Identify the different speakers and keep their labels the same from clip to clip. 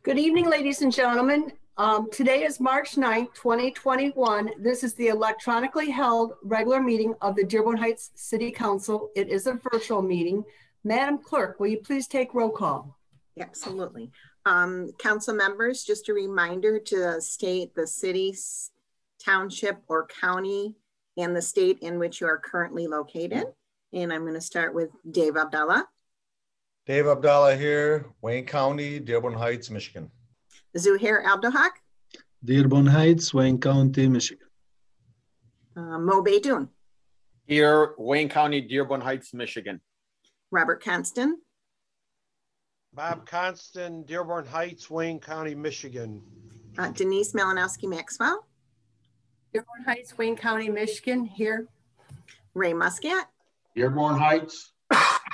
Speaker 1: Good evening, ladies and gentlemen. Today is March 9th, 2021. This is the electronically held regular meeting of the Dearborn Heights City Council. It is a virtual meeting. Madam Clerk, will you please take roll call?
Speaker 2: Absolutely. Council members, just a reminder to state the city, township, or county and the state in which you are currently located. And I'm going to start with Dave Abdallah.
Speaker 3: Dave Abdallah here, Wayne County, Dearborn Heights, Michigan.
Speaker 2: Zuhair Abdulhaq.
Speaker 4: Dearborn Heights, Wayne County, Michigan.
Speaker 2: Mo Beydoun.
Speaker 5: Here, Wayne County, Dearborn Heights, Michigan.
Speaker 2: Robert Constant.
Speaker 6: Bob Constant, Dearborn Heights, Wayne County, Michigan.
Speaker 2: Denise Malinowski Maxwell.
Speaker 1: Dearborn Heights, Wayne County, Michigan, here.
Speaker 2: Ray Muscat.
Speaker 7: Dearborn Heights,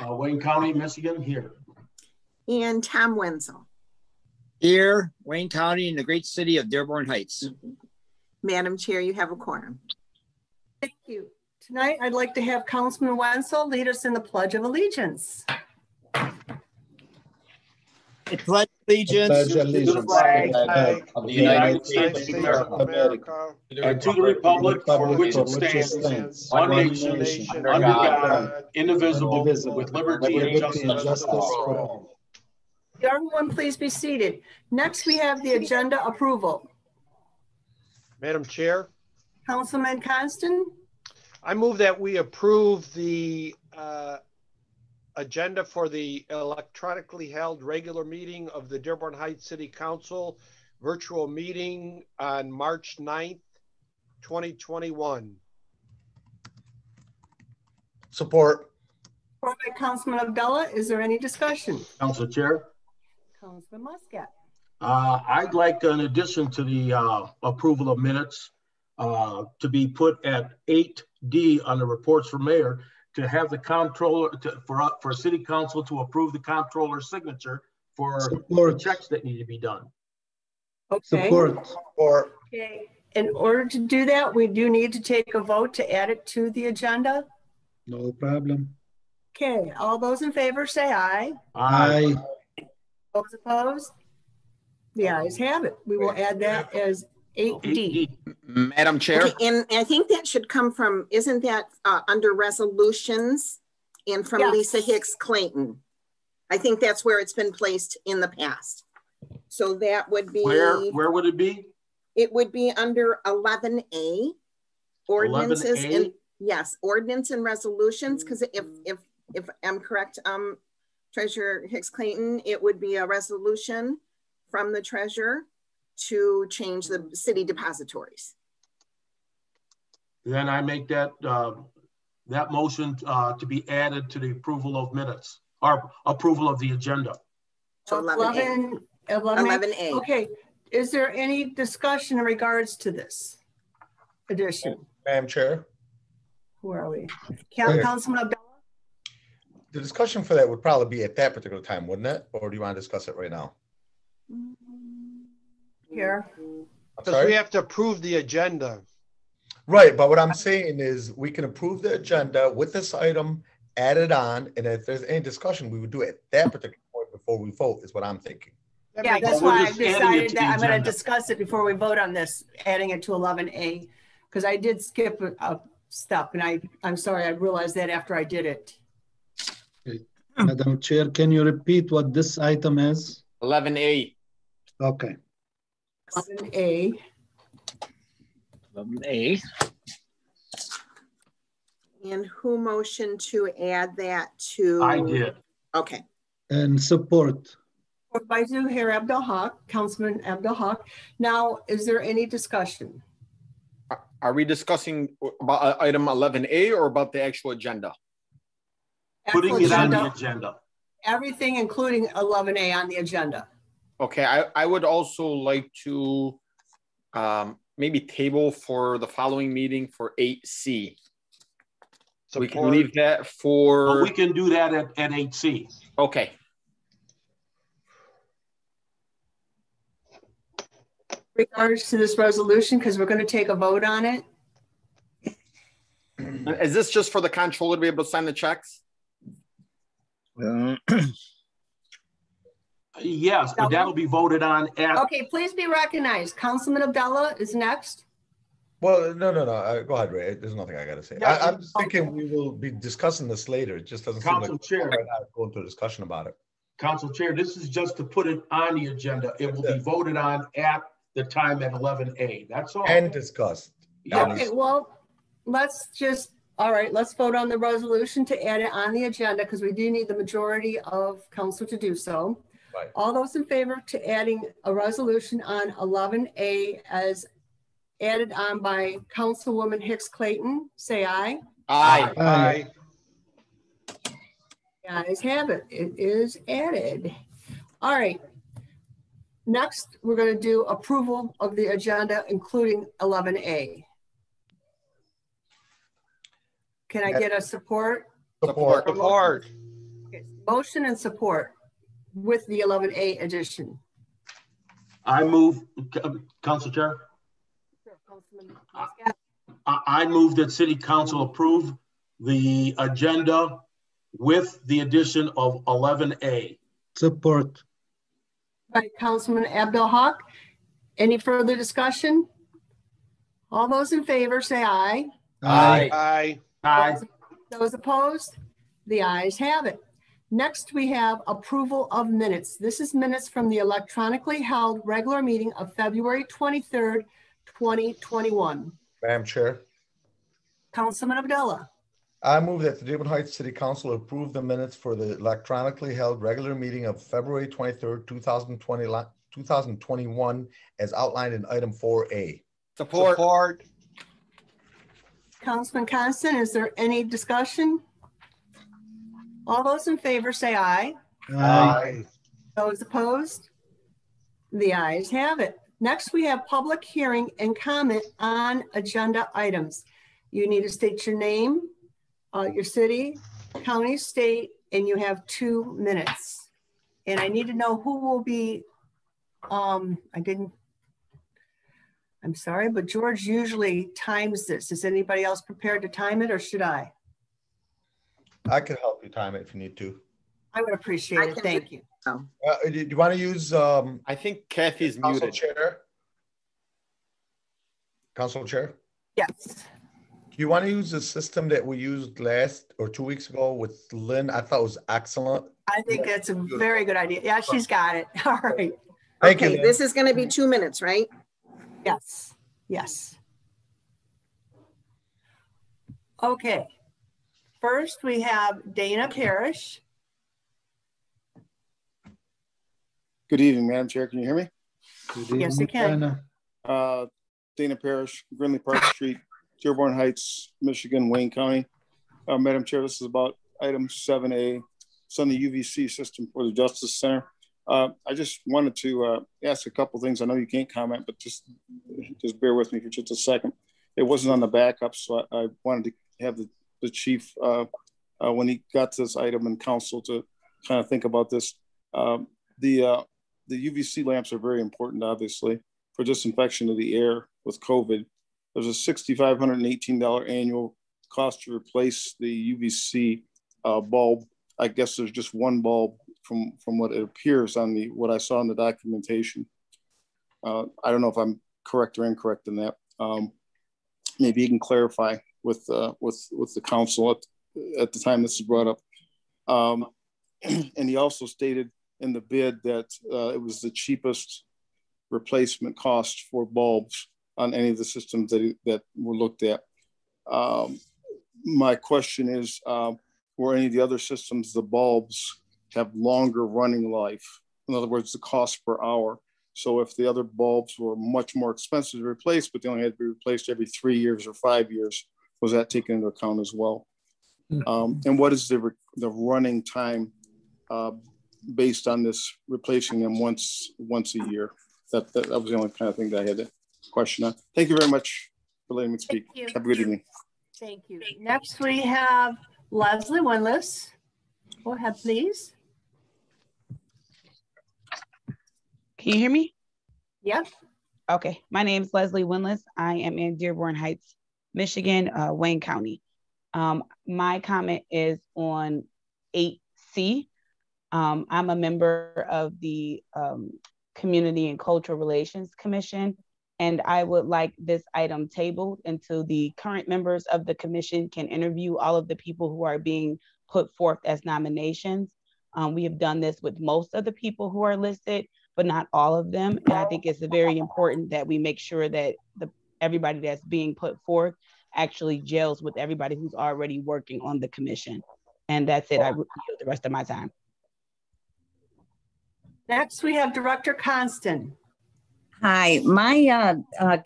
Speaker 7: Wayne County, Michigan, here.
Speaker 2: And Tom Wenzel.
Speaker 8: Here, Wayne County, in the great city of Dearborn Heights.
Speaker 2: Madam Chair, you have a quorum.
Speaker 1: Thank you. Tonight, I'd like to have Councilman Wenzel lead us in the Pledge of Allegiance.
Speaker 8: I pledge allegiance
Speaker 4: to the
Speaker 7: flag
Speaker 5: of the United
Speaker 6: States of America,
Speaker 7: and to the republic for which it stands, one nation, under God, indivisible, with liberty and justice for all.
Speaker 1: Everyone, please be seated. Next, we have the agenda approval.
Speaker 6: Madam Chair,
Speaker 1: Councilman Constant.
Speaker 6: I move that we approve the agenda for the electronically held regular meeting of the Dearborn Heights City Council virtual meeting on March 9th, 2021.
Speaker 3: Support.
Speaker 1: Support by Councilman Abdallah. Is there any discussion?
Speaker 7: Council Chair.
Speaker 1: Councilman Muscat.
Speaker 7: I'd like, in addition to the approval of minutes, to be put at 8D on the reports from mayor, to have the comptroller, for city council to approve the comptroller's signature for the checks that need to be done.
Speaker 1: Okay.
Speaker 4: Support.
Speaker 1: Okay. In order to do that, we do need to take a vote to add it to the agenda.
Speaker 4: No problem.
Speaker 1: Okay. All those in favor say aye.
Speaker 4: Aye.
Speaker 1: Those opposed? The ayes have it. We will add that as 8D.
Speaker 5: Madam Chair.
Speaker 2: Okay, and I think that should come from, isn't that under resolutions and from
Speaker 1: Yes.
Speaker 2: Lisa Hicks Clayton? I think that's where it's been placed in the past. So that would be.
Speaker 7: Where would it be?
Speaker 2: It would be under 11A, ordinances
Speaker 7: 11A?
Speaker 2: and yes, ordinance and resolutions. Because if I'm correct, Treasurer Hicks Clayton, it would be a resolution from the treasurer to change the city depositories.
Speaker 7: Then I make that that motion to be added to the approval of minutes or approval of the agenda.
Speaker 2: So 11A. 11A.
Speaker 1: Okay. Is there any discussion in regards to this addition?
Speaker 3: Madam Chair.
Speaker 1: Where are we?
Speaker 3: Here.
Speaker 1: Councilman Abdallah?
Speaker 3: The discussion for that would probably be at that particular time, wouldn't it? Or do you want to discuss it right now?
Speaker 1: Here.
Speaker 3: I'm
Speaker 6: because
Speaker 3: sorry?
Speaker 6: we have to approve the agenda.
Speaker 3: Right, but what I'm saying is we can approve the agenda with this item added on, and if there's any discussion, we would do it at that particular point before we vote, is what I'm thinking.
Speaker 1: Yeah, that's
Speaker 7: We're
Speaker 1: why I
Speaker 7: just adding it
Speaker 1: decided
Speaker 7: to
Speaker 1: that
Speaker 7: the
Speaker 1: I'm going to
Speaker 7: agenda.
Speaker 1: discuss it before we vote on this, adding it to 11A, because I did skip a step, and I'm sorry, I realized that after I did it.
Speaker 4: Madam Chair, can you repeat what this item is?
Speaker 5: 11A.
Speaker 4: Okay.
Speaker 1: 11A.
Speaker 8: 11A.
Speaker 2: And who motioned to add that to?
Speaker 7: I did.
Speaker 2: Okay.
Speaker 4: And support.
Speaker 1: Support by Zuhair Abdulhaq, Councilman Abdulhaq. Now, is there any discussion?
Speaker 5: Are we discussing about item 11A or about the actual agenda?
Speaker 7: Putting it on the agenda.
Speaker 1: Everything, including 11A on the agenda.
Speaker 5: Okay, I would also like to maybe table for the following meeting for 8C. So we can leave that for.
Speaker 7: Well, we can do that at 8C.
Speaker 5: Okay.
Speaker 1: Regards to this resolution, because we're going to take a vote on it.
Speaker 5: Is this just for the comptroller to be able to sign the checks?
Speaker 7: Yes, but that'll be voted on at.
Speaker 1: Okay, please be recognized. Councilman Abdullah is next.
Speaker 3: Well, no. Go ahead, Ray. There's nothing I got to say.
Speaker 6: Yes.
Speaker 3: I'm just thinking we will be discussing this later. It just doesn't seem
Speaker 7: Council
Speaker 3: like
Speaker 7: Chair.
Speaker 3: right now go into a discussion about it.
Speaker 7: Council Chair, this is just to put it on the agenda. It will be voted on at the time at 11A. That's all.
Speaker 3: And discussed.
Speaker 7: Yes.
Speaker 1: Okay, well, let's vote on the resolution to add it on the agenda because we do need the majority of council to do so.
Speaker 3: Right.
Speaker 1: All those in favor to adding a resolution on 11A as added on by Councilwoman Hicks Clayton, say aye.
Speaker 5: Aye.
Speaker 6: Aye.
Speaker 1: The ayes have it. It is added. All right. Next, we're going to do approval of the agenda, including 11A. Can I get a support?
Speaker 3: Support.
Speaker 6: Support.
Speaker 1: Okay, motion and support with the 11A addition.
Speaker 7: I move, Council Chair.
Speaker 1: Councilman Muscat.
Speaker 7: I move that City Council approve the agenda with the addition of 11A.
Speaker 4: Support.
Speaker 1: By Councilman Abdul Haq. Any further discussion? All those in favor say aye.
Speaker 5: Aye.
Speaker 6: Aye.
Speaker 7: Aye.
Speaker 1: Those opposed? The ayes have it. Next, we have approval of minutes. This is minutes from the electronically held regular meeting of February 23rd, 2021.
Speaker 3: Madam Chair.
Speaker 1: Councilman Abdullah.
Speaker 3: I move that the Dearborn Heights City Council approve the minutes for the electronically held regular meeting of February 23rd, 2021, as outlined in item 4A.
Speaker 5: Support.
Speaker 6: Support.
Speaker 1: Councilman Constant, is there any discussion? All those in favor say aye.
Speaker 6: Aye.
Speaker 1: Those opposed? The ayes have it. Next, we have public hearing and comment on agenda items. You need to state your name, your city, county, state, and you have 2 minutes. And I need to know who will be, I'm sorry, but George usually times this. Is anybody else prepared to time it or should I?
Speaker 3: I can help you time it if you need to.
Speaker 1: I would appreciate it. Thank you.
Speaker 2: Oh,
Speaker 3: Do you want to use
Speaker 5: I think Kathy's
Speaker 3: Council
Speaker 5: muted.
Speaker 3: Chair? Council Chair?
Speaker 1: Yes.
Speaker 3: Do you want to use the system that we used last or 2 weeks ago with Lynn? I thought it was excellent.
Speaker 1: I think that's a very good idea. Yeah, she's got it. All right.
Speaker 3: Thank you,
Speaker 2: okay,
Speaker 3: Lynn.
Speaker 2: this is going to be 2 minutes, right?
Speaker 1: Yes. Yes. Okay. First, we have Dana Parrish.
Speaker 9: Good evening, Madam Chair. Can you hear me?
Speaker 4: Good
Speaker 1: Yes, I
Speaker 4: evening,
Speaker 1: can.
Speaker 4: Dana.
Speaker 9: Dana Parrish, Grinley Park Street, Dearborn Heights, Michigan, Wayne County. Madam Chair, this is about item 7A. It's on the UVC system for the Justice Center. I just wanted to ask a couple things. I know you can't comment, but just bear with me for just a second. It wasn't on the backup, so I wanted to have the chief, when he got to this item in council, to kind of think about this. The UVC lamps are very important, obviously, for disinfection of the air with COVID. There's a $6,518 annual cost to replace the UVC bulb. I guess there's just one bulb from what it appears on what I saw in the documentation. I don't know if I'm correct or incorrect in that. Maybe you can clarify with the council at the time this is brought up. And he also stated in the bid that it was the cheapest replacement cost for bulbs on any of the systems that were looked at. My question is, were any of the other systems, the bulbs have longer running life? In other words, the cost per hour. So if the other bulbs were much more expensive to replace, but they only had to be replaced every 3 years or 5 years, was that taken into account as well? And what is the running time based on this replacing them once a year? That was the only kind of thing that I had to question on. Thank you very much for letting me speak. Have a good evening.
Speaker 1: Thank you. Next, we have Leslie Winless. Go ahead, please.
Speaker 10: Can you hear me?
Speaker 1: Yep.
Speaker 10: Okay. My name is Leslie Winless. I am in Dearborn Heights, Michigan, Wayne County. My comment is on 8C. I'm a member of the Community and Cultural Relations Commission, and I would like this item tabled until the current members of the commission can interview all of the people who are being put forth as nominations. We have done this with most of the people who are listed, but not all of them. And I think it's very important that we make sure that everybody that's being put forth actually gels with everybody who's already working on the commission. And that's it. I yield the rest of my time.
Speaker 1: Next, we have Director Constant.
Speaker 11: Hi, my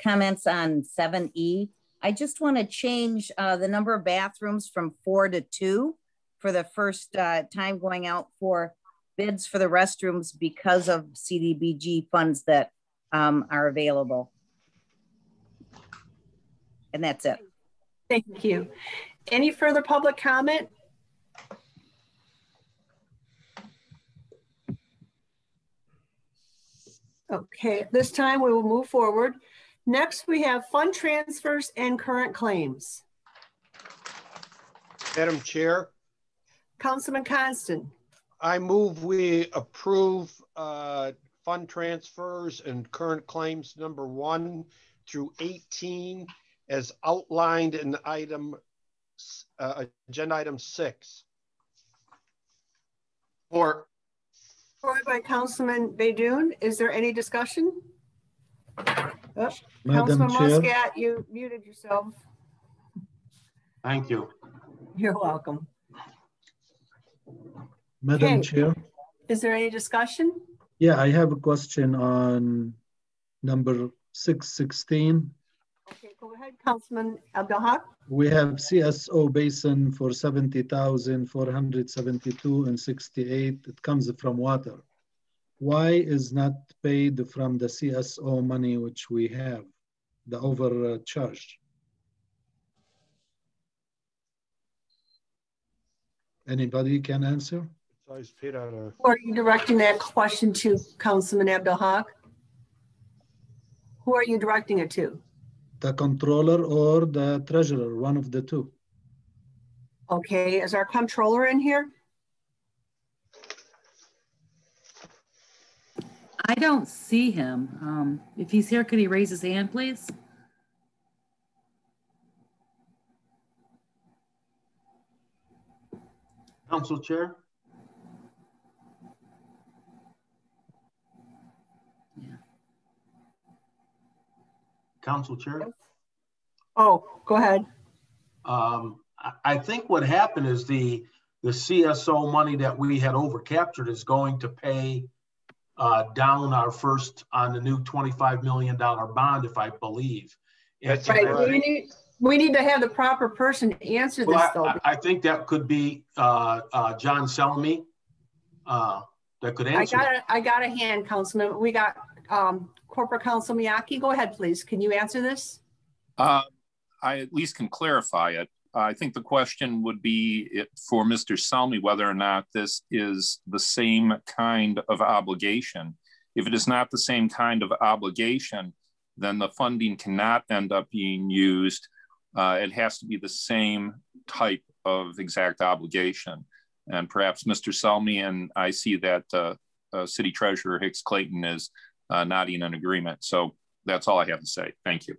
Speaker 11: comments on 7E. I just want to change the number of bathrooms from 4 to 2 for the first time going out for bids for the restrooms because of CDBG funds that are available. And that's it.
Speaker 1: Thank you. Any further public comment? Okay, at this time we will move forward. Next, we have fund transfers and current claims.
Speaker 6: Madam Chair,
Speaker 1: Councilman Constant.
Speaker 6: I move we approve fund transfers and current claims number 1 through 18 as outlined in item agenda item 6.
Speaker 5: Or
Speaker 1: Supported by Councilman Baydoun. Is there any discussion? Oh, Councilman Muscat, you muted yourself.
Speaker 7: Thank you.
Speaker 1: You're welcome.
Speaker 4: Madam Chair.
Speaker 1: Is there any discussion?
Speaker 4: Yeah, I have a question on number 616.
Speaker 1: Okay, go ahead, Councilman Abdelhak.
Speaker 4: We have CSO basin for 70,472 and 68. It comes from water. Why is not paid from the CSO money which we have, the overcharge? Anybody can answer?
Speaker 1: Or are you directing that question to Councilman Abdelhak? Who are you directing it to?
Speaker 4: The controller or the treasurer, one of the two.
Speaker 1: Okay, is our controller in here?
Speaker 12: I don't see him. If he's here, could he raise his hand, please?
Speaker 7: Council Chair.
Speaker 12: Yeah.
Speaker 7: Council Chair.
Speaker 1: Oh, go ahead.
Speaker 7: I think what happened is the CSO money that we had overcaptured is going to pay down our first on the new $25 million bond, if I believe.
Speaker 6: That's
Speaker 1: right. We need to have the proper person answer this, though.
Speaker 7: I think that could be John Selmy. That could answer.
Speaker 1: I got a hand, Councilman. We got Corporate Counsel Miyake. Go ahead, please. Can you answer this?
Speaker 13: I at least can clarify it. I think the question would be for Mr. Selmy whether or not this is the same kind of obligation. If it is not the same kind of obligation, then the funding cannot end up being used. It has to be the same type of exact obligation. And perhaps Mr. Selmy, and I see that City Treasurer Hicks Clayton is nodding in agreement. So that's all I have to say. Thank you.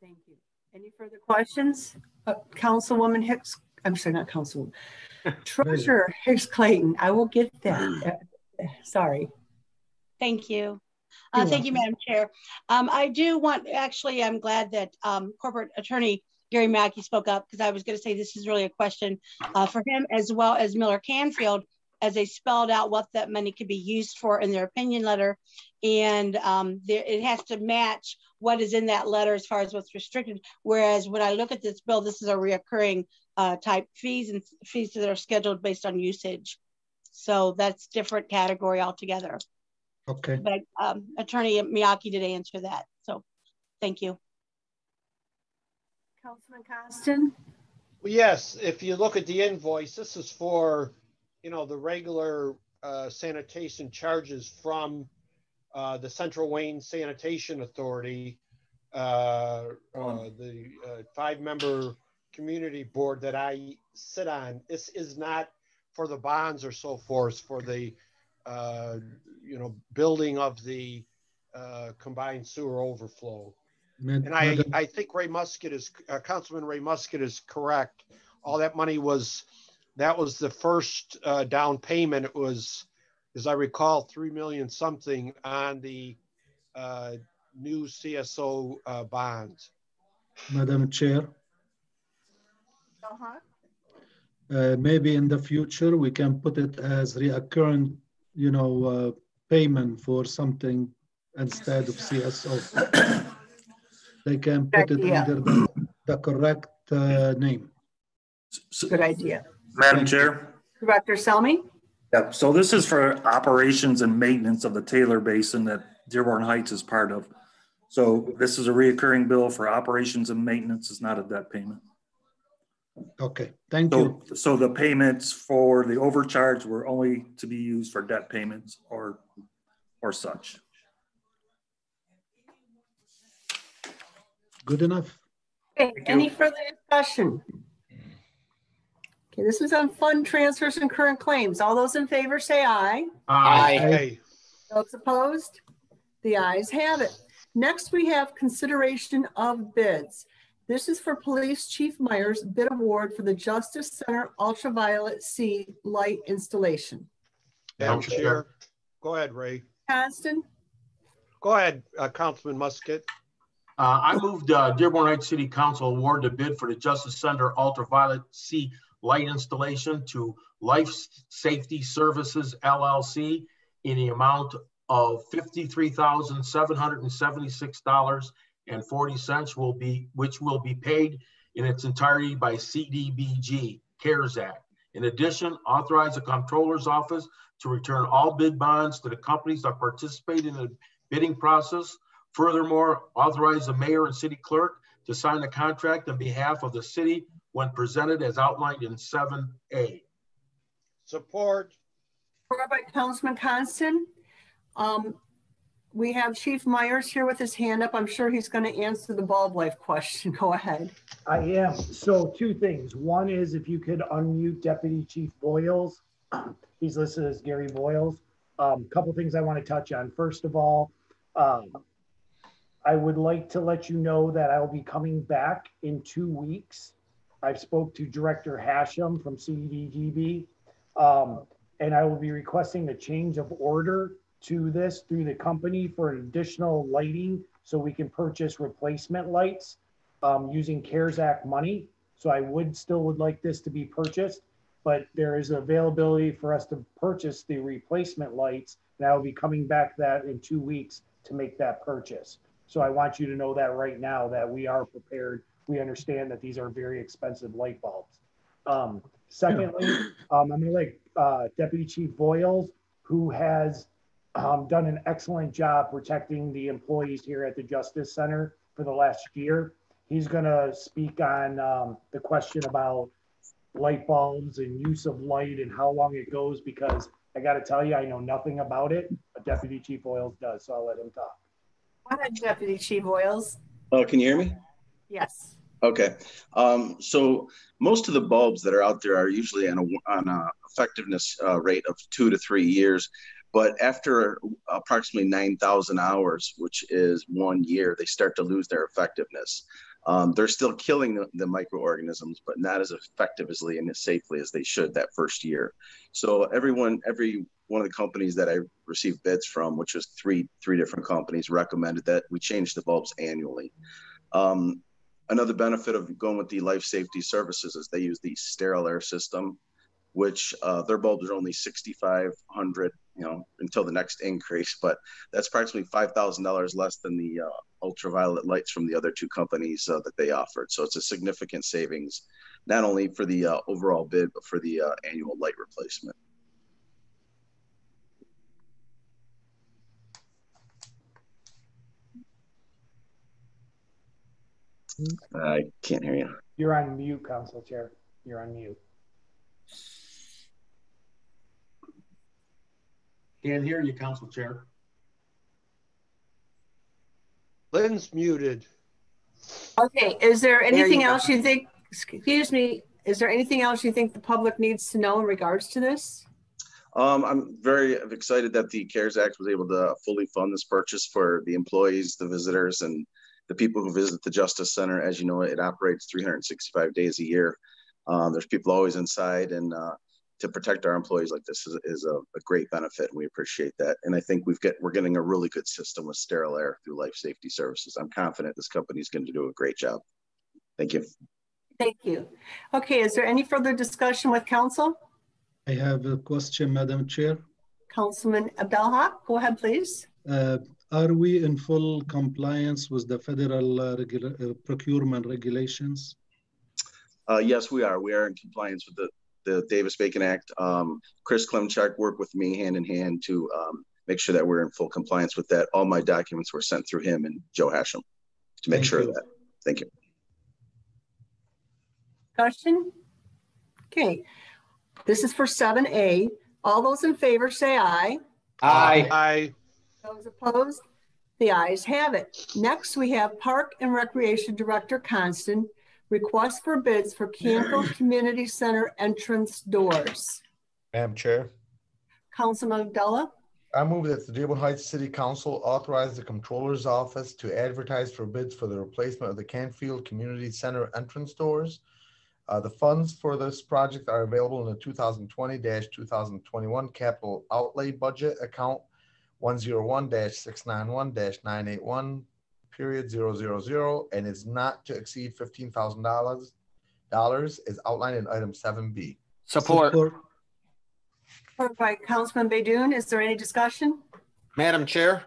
Speaker 1: Thank you. Any further questions? Councilwoman Hicks, I'm sorry, not Councilwoman. Treasurer Hicks Clayton, I will get that. Sorry.
Speaker 14: Thank you. Thank you, Madam Chair. I do want, actually, I'm glad that Corporate Attorney Gary Mackey spoke up, because I was going to say this is really a question for him, as well as Miller Canfield, as they spelled out what that money could be used for in their opinion letter. And it has to match what is in that letter as far as what's restricted. Whereas when I look at this bill, this is a reoccurring type fees, and fees that are scheduled based on usage. So that's different category altogether.
Speaker 4: Okay.
Speaker 14: But Attorney Miyake did answer that. So thank you.
Speaker 1: Councilman Constant?
Speaker 6: Well, yes, if you look at the invoice, this is for, the regular sanitation charges from the Central Wayne Sanitation Authority, the 5-member community board that I sit on. This is not for the bonds or so forth for the, building of the combined sewer overflow. And I think Councilman Ray Muscat is correct. All that money that was the first down payment. It was, as I recall, 3 million something on the new CSO bonds.
Speaker 4: Madam Chair. Maybe in the future we can put it as reoccurring, payment for something instead of CSO. They can put it under the correct name.
Speaker 1: Good idea.
Speaker 15: Madam Chair.
Speaker 1: Director Selmy?
Speaker 15: Yep. So this is for operations and maintenance of the Taylor Basin that Dearborn Heights is part of. So this is a reoccurring bill for operations and maintenance. It's not a debt payment.
Speaker 4: Okay, thank you.
Speaker 15: So the payments for the overcharge were only to be used for debt payments or such.
Speaker 4: Good enough.
Speaker 1: Okay, any further discussion? Okay, this is on fund transfers and current claims. All those in favor say aye.
Speaker 6: Aye.
Speaker 1: Those opposed? The ayes have it. Next, we have consideration of bids. This is for Police Chief Myers bid award for the Justice Center Ultraviolet C light installation.
Speaker 6: Madam Chair. Go ahead, Ray.
Speaker 1: Constant?
Speaker 6: Go ahead, Councilman Muscat.
Speaker 7: I moved Dearborn Heights City Council award the bid for the Justice Center Ultraviolet C light installation to Life Safety Services LLC in the amount of $53,776.40 which will be paid in its entirety by CDBG CARES Act. In addition, authorize the Comptroller's Office to return all bid bonds to the companies that participate in the bidding process. Furthermore, authorize the mayor and city clerk to sign the contract on behalf of the city when presented as outlined in 7A.
Speaker 6: Support.
Speaker 1: Support by Councilman Constant. We have Chief Myers here with his hand up. I'm sure he's going to answer the bulb life question. Go ahead.
Speaker 16: I am. So two things. One is if you could unmute Deputy Chief Boyles. He's listed as Gary Boyles. Couple things I want to touch on. First of all, I would like to let you know that I will be coming back in 2 weeks. I've spoke to Director Hashem from CDGB, and I will be requesting a change of order to this through the company for additional lighting so we can purchase replacement lights using CARES Act money. So I would like this to be purchased, but there is availability for us to purchase the replacement lights, and I will be coming back that in 2 weeks to make that purchase. So I want you to know that right now that we are prepared. We understand that these are very expensive light bulbs. Secondly, I'm going to like Deputy Chief Boyles, who has done an excellent job protecting the employees here at the Justice Center for the last year. He's going to speak on the question about light bulbs and use of light and how long it goes, because I got to tell you, I know nothing about it, but Deputy Chief Boyles does, so I'll let him talk.
Speaker 1: Go ahead, Deputy Chief Boyles.
Speaker 17: Can you hear me?
Speaker 1: Yes.
Speaker 17: Okay. So most of the bulbs that are out there are usually on a effectiveness rate of 2 to 3 years. But after approximately 9,000 hours, which is 1 year, they start to lose their effectiveness. They're still killing the microorganisms, but not as effectively and as safely as they should that first year. So every one of the companies that I received bids from, which was three different companies, recommended that we change the bulbs annually. Another benefit of going with the Life Safety Services is they use the sterile air system, which their bulbs are only $6,500, until the next increase, but that's approximately $5,000 less than the ultraviolet lights from the other two companies that they offered. So it's a significant savings, not only for the overall bid, but for the annual light replacement. I can't hear you.
Speaker 16: You're on mute, Council Chair. You're on mute.
Speaker 7: Can't hear you, Council Chair.
Speaker 6: Lynn's muted.
Speaker 1: Okay, is there anything else you think, excuse me, is there anything else you think the public needs to know in regards to this?
Speaker 17: I'm very excited that the CARES Act was able to fully fund this purchase for the employees, the visitors, and the people who visit the Justice Center. As you know, it operates 365 days a year. There's people always inside, and to protect our employees like this is a great benefit, and we appreciate that. And I think we're getting a really good system with sterile air through Life Safety Services. I'm confident this company is going to do a great job. Thank you.
Speaker 1: Thank you. Okay, is there any further discussion with council?
Speaker 4: I have a question, Madam Chair.
Speaker 1: Councilman Abdelhak, go ahead, please.
Speaker 4: Are we in full compliance with the federal procurement regulations?
Speaker 17: Yes, we are. We are in compliance with the Davis-Bacon Act. Chris Klemchak worked with me hand in hand to make sure that we're in full compliance with that. All my documents were sent through him and Joe Hashem to make sure of that. Thank you.
Speaker 1: Discussion? Okay, this is for 7A. All those in favor say aye.
Speaker 6: Aye. Aye.
Speaker 1: Those opposed? The ayes have it. Next, we have Park and Recreation Director Constant, request for bids for Canfield Community Center entrance doors.
Speaker 3: Madam Chair.
Speaker 1: Councilman Abdullah.
Speaker 3: I move that the Dearborn Heights City Council authorize the Comptroller's Office to advertise for bids for the replacement of the Canfield Community Center entrance doors. The funds for this project are available in the 2020-2021 capital outlay budget account 101-691-981 period 000 and is not to exceed $15,000 as outlined in item 7B.
Speaker 5: Support.
Speaker 1: Support by Councilman Baydoun. Is there any discussion?
Speaker 5: Madam Chair.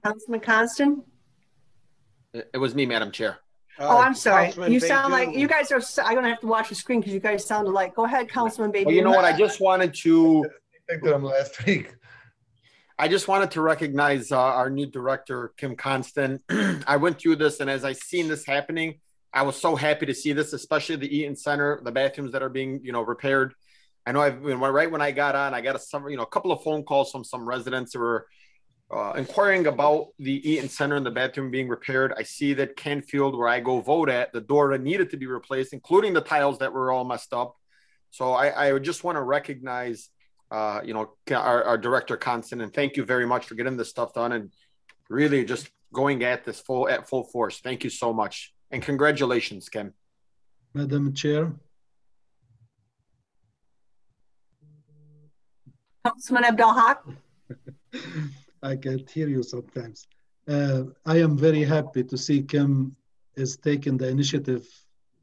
Speaker 1: Councilman Constant?
Speaker 5: It was me, Madam Chair.
Speaker 1: Oh, I'm sorry.
Speaker 6: Councilman
Speaker 1: You sound
Speaker 6: Baydoun.
Speaker 1: like you guys are. I'm gonna have to watch the screen because you guys sound alike. Go ahead, Councilman Baydoun.
Speaker 5: Well, you know what? I just wanted to.
Speaker 3: I think that I'm last week.
Speaker 5: I just wanted to recognize our new director, Kim Constant. I went through this, and as I seen this happening, I was so happy to see this, especially the Eaton Center, the bathrooms that are being, repaired. I know right when I got on, I got a couple of phone calls from some residents who were inquiring about the Eaton Center and the bathroom being repaired. I see that Canfield, where I go vote at, the door that needed to be replaced, including the tiles that were all messed up. So I would just want to recognize, our director Constant, and thank you very much for getting this stuff done and really just going at this at full force. Thank you so much, and congratulations, Kim.
Speaker 4: Madam Chair.
Speaker 1: Councilman Abdelhak.
Speaker 4: I can't hear you sometimes. I am very happy to see Kim is taking the initiative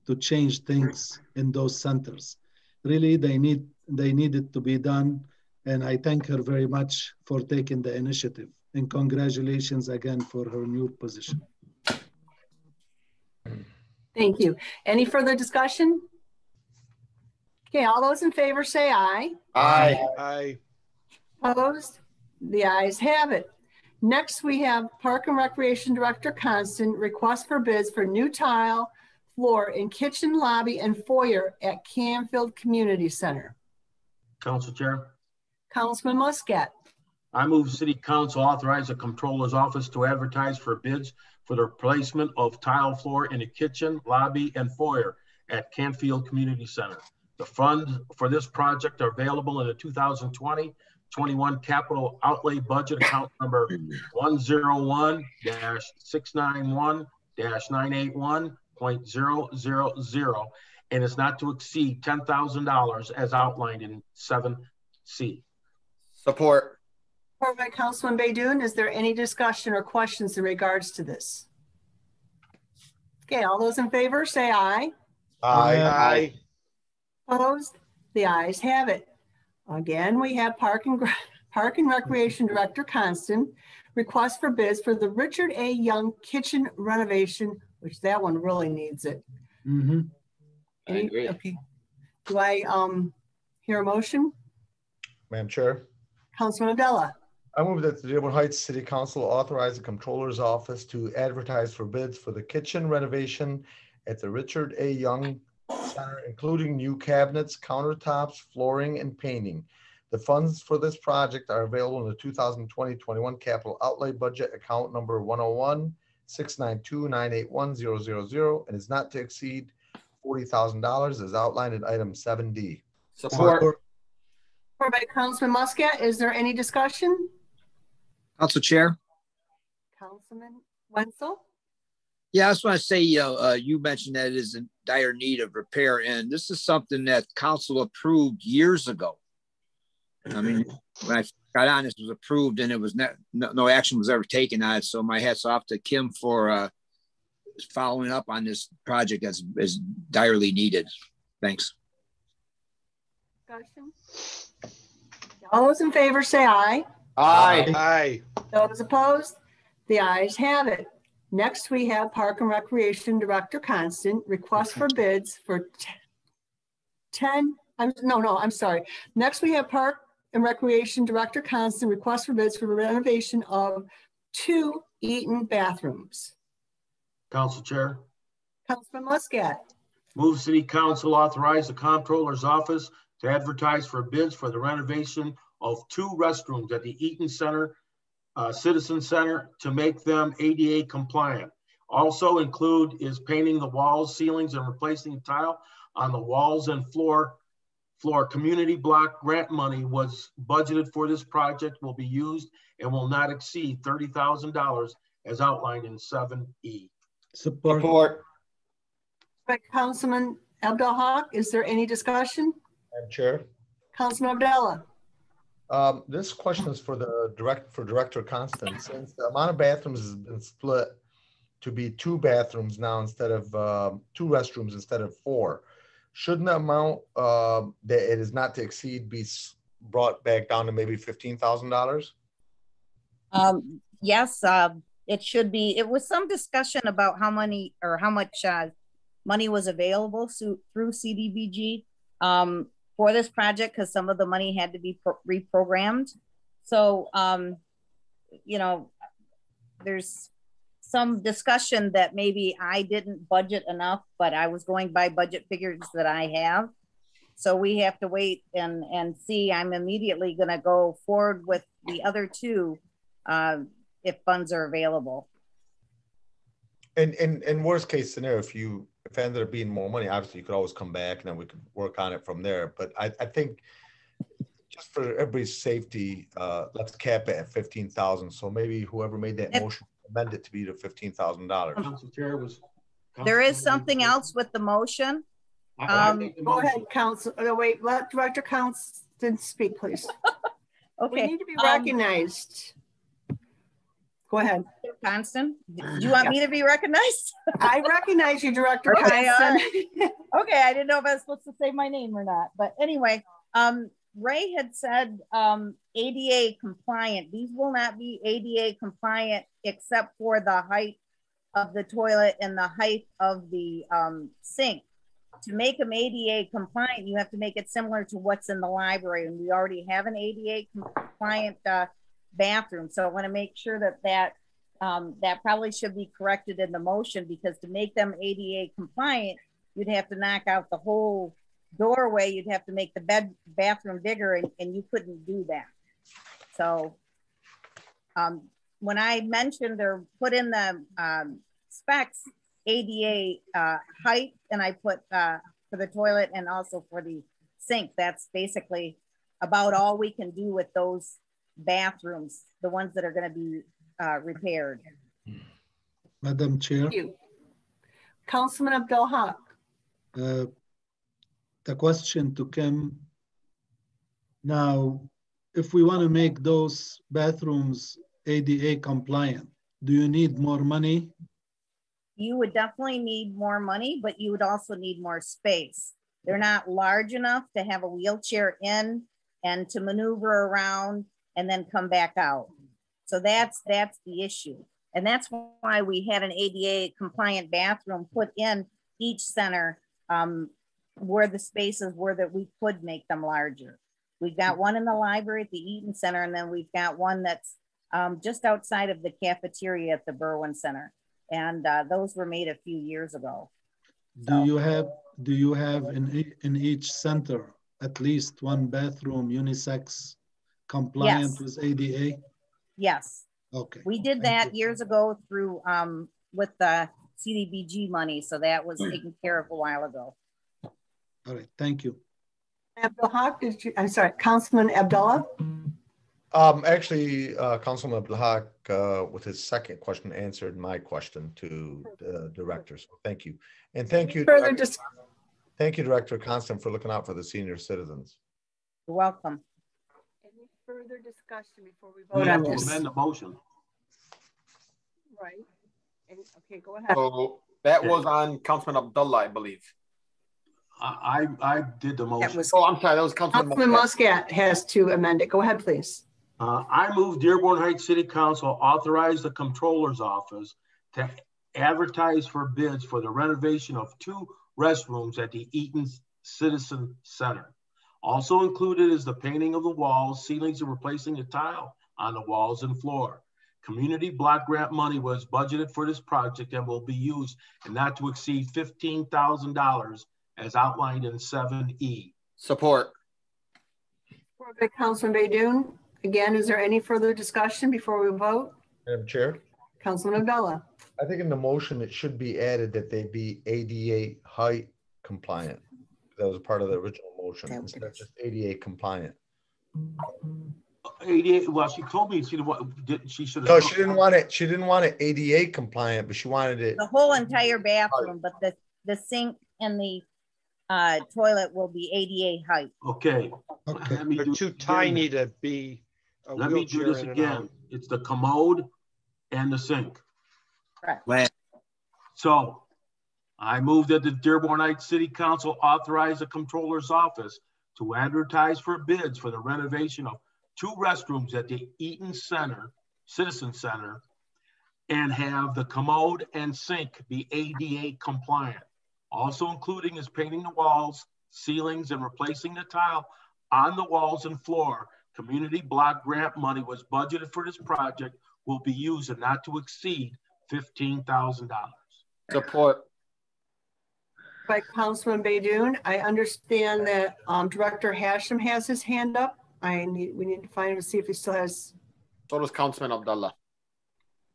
Speaker 4: to change things in those centers. Really, they need it to be done, and I thank her very much for taking the initiative. And congratulations again for her new position.
Speaker 1: Thank you. Any further discussion? Okay, all those in favor say aye.
Speaker 5: Aye.
Speaker 6: Aye.
Speaker 1: Opposed? The ayes have it. Next, we have Park and Recreation Director Constant, request for bids for new tile floor in kitchen, lobby, and foyer at Canfield Community Center.
Speaker 7: Council Chair.
Speaker 1: Councilman Muscat.
Speaker 7: I move City Council authorize the Comptroller's Office to advertise for bids for the replacement of tile floor in the kitchen, lobby, and foyer at Canfield Community Center. The funds for this project are available in the 2020-21 capital outlay budget account number 101-691-981.000 and is not to exceed $10,000 as outlined in 7C.
Speaker 5: Support.
Speaker 1: Support by Councilman Baydoun. Is there any discussion or questions in regards to this? Okay, all those in favor say aye.
Speaker 3: Aye.
Speaker 6: Aye.
Speaker 1: Opposed? The ayes have it. Again, we have Park and Recreation Director Constant, request for bids for the Richard A. Young kitchen renovation, which that one really needs it.
Speaker 4: Mm-hmm.
Speaker 5: I agree.
Speaker 1: Okay. Do I hear a motion?
Speaker 3: Madam Chair.
Speaker 1: Councilman Abdullah.
Speaker 3: I move that the Dearborn Heights City Council authorize the Comptroller's Office to advertise for bids for the kitchen renovation at the Richard A. Young Center, including new cabinets, countertops, flooring, and painting. The funds for this project are available in the 2020-21 capital outlay budget account number 692-981-000 and is not to exceed $40,000 as outlined in item 7D.
Speaker 5: Support.
Speaker 1: Support by Councilman Muscat. Is there any discussion?
Speaker 8: Council Chair.
Speaker 1: Councilman Wenzel?
Speaker 8: Yeah, I just want to say, you mentioned that it is in dire need of repair, and this is something that council approved years ago. I mean, when I got on, this was approved, and it was no action was ever taken on it. So my hat's off to Kim for following up on this project that's is direly needed. Thanks.
Speaker 1: Discussion? All those in favor say aye.
Speaker 5: Aye.
Speaker 6: Aye.
Speaker 1: Those opposed? The ayes have it. Next, we have Park and Recreation Director Constant, request for bids for 10, I'm sorry. Next, we have Park and Recreation Director Constant, request for bids for renovation of 2 Eaton bathrooms.
Speaker 7: Council Chair.
Speaker 1: Councilman Muscat.
Speaker 7: Move City Council authorize the Comptroller's Office to advertise for bids for the renovation of 2 restrooms at the Eaton Center, Citizen Center to make them ADA compliant. Also include is painting the walls, ceilings, and replacing tile on the walls and floor. Community block grant money was budgeted for this project, will be used and will not exceed $30,000 as outlined in 7E.
Speaker 3: Support.
Speaker 1: By Councilman Abdul-Haq. Is there any discussion?
Speaker 3: Madam Chair.
Speaker 1: Councilman Abdallah.
Speaker 3: This question is for the Director Constant. Since the amount of bathrooms has been split to be 2 bathrooms now instead of 2 restrooms instead of 4, shouldn't the amount that it is not to exceed be brought back down to maybe $15,000?
Speaker 11: Yes, it should be. It was some discussion about how much money was available through CDBG for this project, because some of the money had to be reprogrammed. So, you know, there's some discussion that maybe I didn't budget enough, but I was going by budget figures that I have. So we have to wait and see. I'm immediately going to go forward with the other 2 if funds are available.
Speaker 3: And in worst case scenario, if it ended up being more money, obviously you could always come back and then we could work on it from there. But I think just for everybody's safety, let's cap it at $15,000. So maybe whoever made that motion amend it to be to $15,000.
Speaker 7: Council Chair was.
Speaker 11: There is something else with the motion.
Speaker 1: Go ahead, Council. Oh, wait, let Director Constant speak, please.
Speaker 11: Okay.
Speaker 1: We need to be recognized. Go ahead.
Speaker 11: Constant, do you want me to be recognized?
Speaker 1: I recognize you, Director
Speaker 11: Okay,
Speaker 1: Constant.
Speaker 11: right. Okay, I didn't know if I was supposed to say my name or not. But anyway, Ray had said ADA compliant. These will not be ADA compliant except for the height of the toilet and the height of the sink. To make them ADA compliant, you have to make it similar to what's in the library. And we already have an ADA compliant bathroom. So I want to make sure that probably should be corrected in the motion, because to make them ADA compliant, you'd have to knock out the whole doorway. You'd have to make the bathroom bigger, and you couldn't do that. So when I mentioned or put in the specs ADA height, and I put for the toilet and also for the sink, that's basically about all we can do with those bathrooms, the ones that are going to be repaired.
Speaker 4: Madam Chair.
Speaker 1: Thank you. Councilman Abdul-Haq.
Speaker 4: The question to Kim. Now, if we want to make those bathrooms ADA compliant, do you need more money?
Speaker 11: You would definitely need more money, but you would also need more space. They're not large enough to have a wheelchair in and to maneuver around and then come back out. So that's the issue. And that's why we had an ADA compliant bathroom put in each center where the spaces were that we could make them larger. We've got one in the library at the Eaton Center, and then we've got one that's just outside of the cafeteria at the Berwyn Center. And those were made a few years ago.
Speaker 4: Do you have in each center at least one bathroom unisex compliant with ADA?
Speaker 11: Yes.
Speaker 4: Okay.
Speaker 11: We did that years ago through with the CDBG money. So that was taken care of a while ago.
Speaker 4: All right, thank you.
Speaker 1: Abdulhaq, I'm sorry, Councilman Abdullah?
Speaker 3: Actually, Councilman Abdulhaq, with his second question, answered my question to the director. So thank you. And thank you, thank you, Director Constant, for looking out for the senior citizens.
Speaker 11: You're welcome.
Speaker 1: Any further discussion before we
Speaker 7: We
Speaker 1: vote
Speaker 7: have
Speaker 1: on
Speaker 7: to
Speaker 1: this?
Speaker 7: amend the motion.
Speaker 1: Right. Okay, go ahead.
Speaker 5: So that was on Councilman Abdullah, I believe.
Speaker 7: I did the motion.
Speaker 5: Oh, I'm sorry. That was
Speaker 1: Councilman Muscat has to amend it. Go ahead, please.
Speaker 7: I move Dearborn Heights City Council authorize the Comptroller's Office to advertise for bids for the renovation of 2 restrooms at the Eaton Citizen Center. Also included is the painting of the walls, ceilings, and replacing the tile on the walls and floor. Community block grant money was budgeted for this project and will be used and not to exceed $15,000 as outlined in 7E.
Speaker 5: Support.
Speaker 1: Support by Councilman Baydoun. Again, is there any further discussion before we vote?
Speaker 3: Madam Chair?
Speaker 1: Councilman Abdullah.
Speaker 3: I think in the motion, it should be added that they be ADA height compliant. That was part of the original motion, instead of just ADA compliant.
Speaker 7: ADA, well, she told me she should have.
Speaker 3: No, she didn't want it. She didn't want it ADA compliant, but she wanted it.
Speaker 11: The whole entire bathroom, but the sink and the toilet will be ADA height.
Speaker 7: Okay.
Speaker 6: They're too tiny to be a
Speaker 7: Let me do this again. It's the commode and the sink.
Speaker 11: Right.
Speaker 7: So I move that the Dearborn Heights City Council authorize the Comptroller's Office to advertise for bids for the renovation of 2 restrooms at the Eaton Citizen Center and have the commode and sink be ADA compliant. Also including is painting the walls, ceilings, and replacing the tile on the walls and floor. Community block grant money was budgeted for this project, will be used and not to exceed $15,000.
Speaker 5: Support.
Speaker 1: By Councilman Baydoun. I understand that Director Hashem has his hand up. We need to find him to see if he still has.
Speaker 5: So does Councilman Abdullah.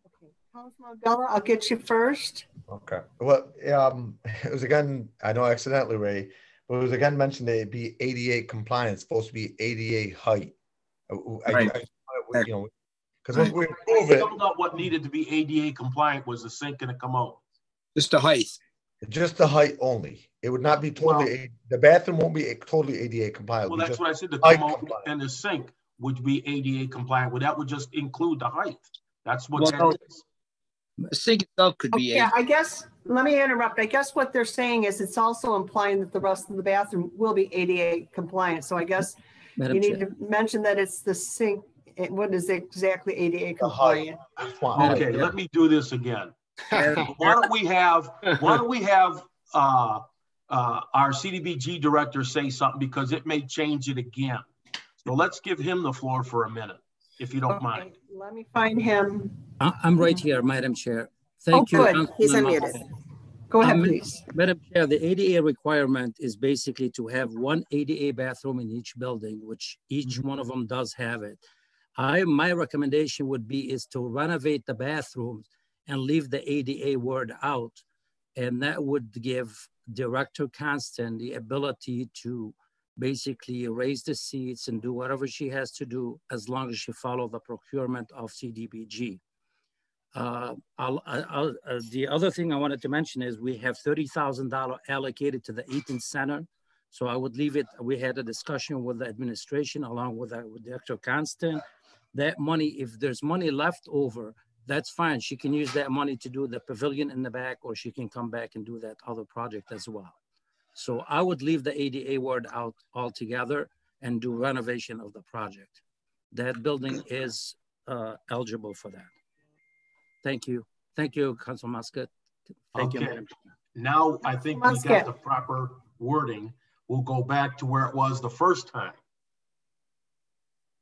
Speaker 1: Okay, Councilman Abdullah, I'll get you first.
Speaker 3: Okay. Well, it was again, I know accidentally, Ray, but it was again mentioned that it be ADA compliant. It's supposed to be ADA height. You know, because when we prove it,
Speaker 7: found out what needed to be ADA compliant was the sink and the commode.
Speaker 8: Just the height.
Speaker 3: Just the height only. It would not be totally. The bathroom won't be totally ADA compliant.
Speaker 7: Well, that's what I said. The commode and the sink would be ADA compliant. Well, that would just include the height. That's what that is.
Speaker 8: The sink itself could be.
Speaker 1: Yeah, I guess. Let me interrupt. I guess what they're saying is it's also implying that the rest of the bathroom will be ADA compliant. So I guess you need to mention that it's the sink. What is exactly ADA compliant?
Speaker 7: Okay, let me do this again. Why don't we have our CDBG director say something, because it may change it again. So let's give him the floor for a minute, if you don't mind.
Speaker 1: Let me find him.
Speaker 18: I'm right here, Madam Chair. Thank you.
Speaker 1: Good. He's unmuted. Go ahead, please.
Speaker 18: Madam Chair, the ADA requirement is basically to have 1 ADA bathroom in each building, which each one of them does have it. My recommendation would be is to renovate the bathrooms and leave the ADA word out. And that would give Director Constant the ability to basically raise the seats and do whatever she has to do as long as she follows the procurement of CDBG. The other thing I wanted to mention is we have $30,000 allocated to the Eaton Center. So I would leave it. We had a discussion with the administration along with Director Constant. That money, if there's money left over, that's fine. She can use that money to do the pavilion in the back, or she can come back and do that other project as well. So I would leave the ADA word out altogether and do renovation of the project. That building is eligible for that. Thank you. Thank you, Councilman Muscat. Thank you, Madam Chair.
Speaker 7: Now I think we got the proper wording. We'll go back to where it was the first time.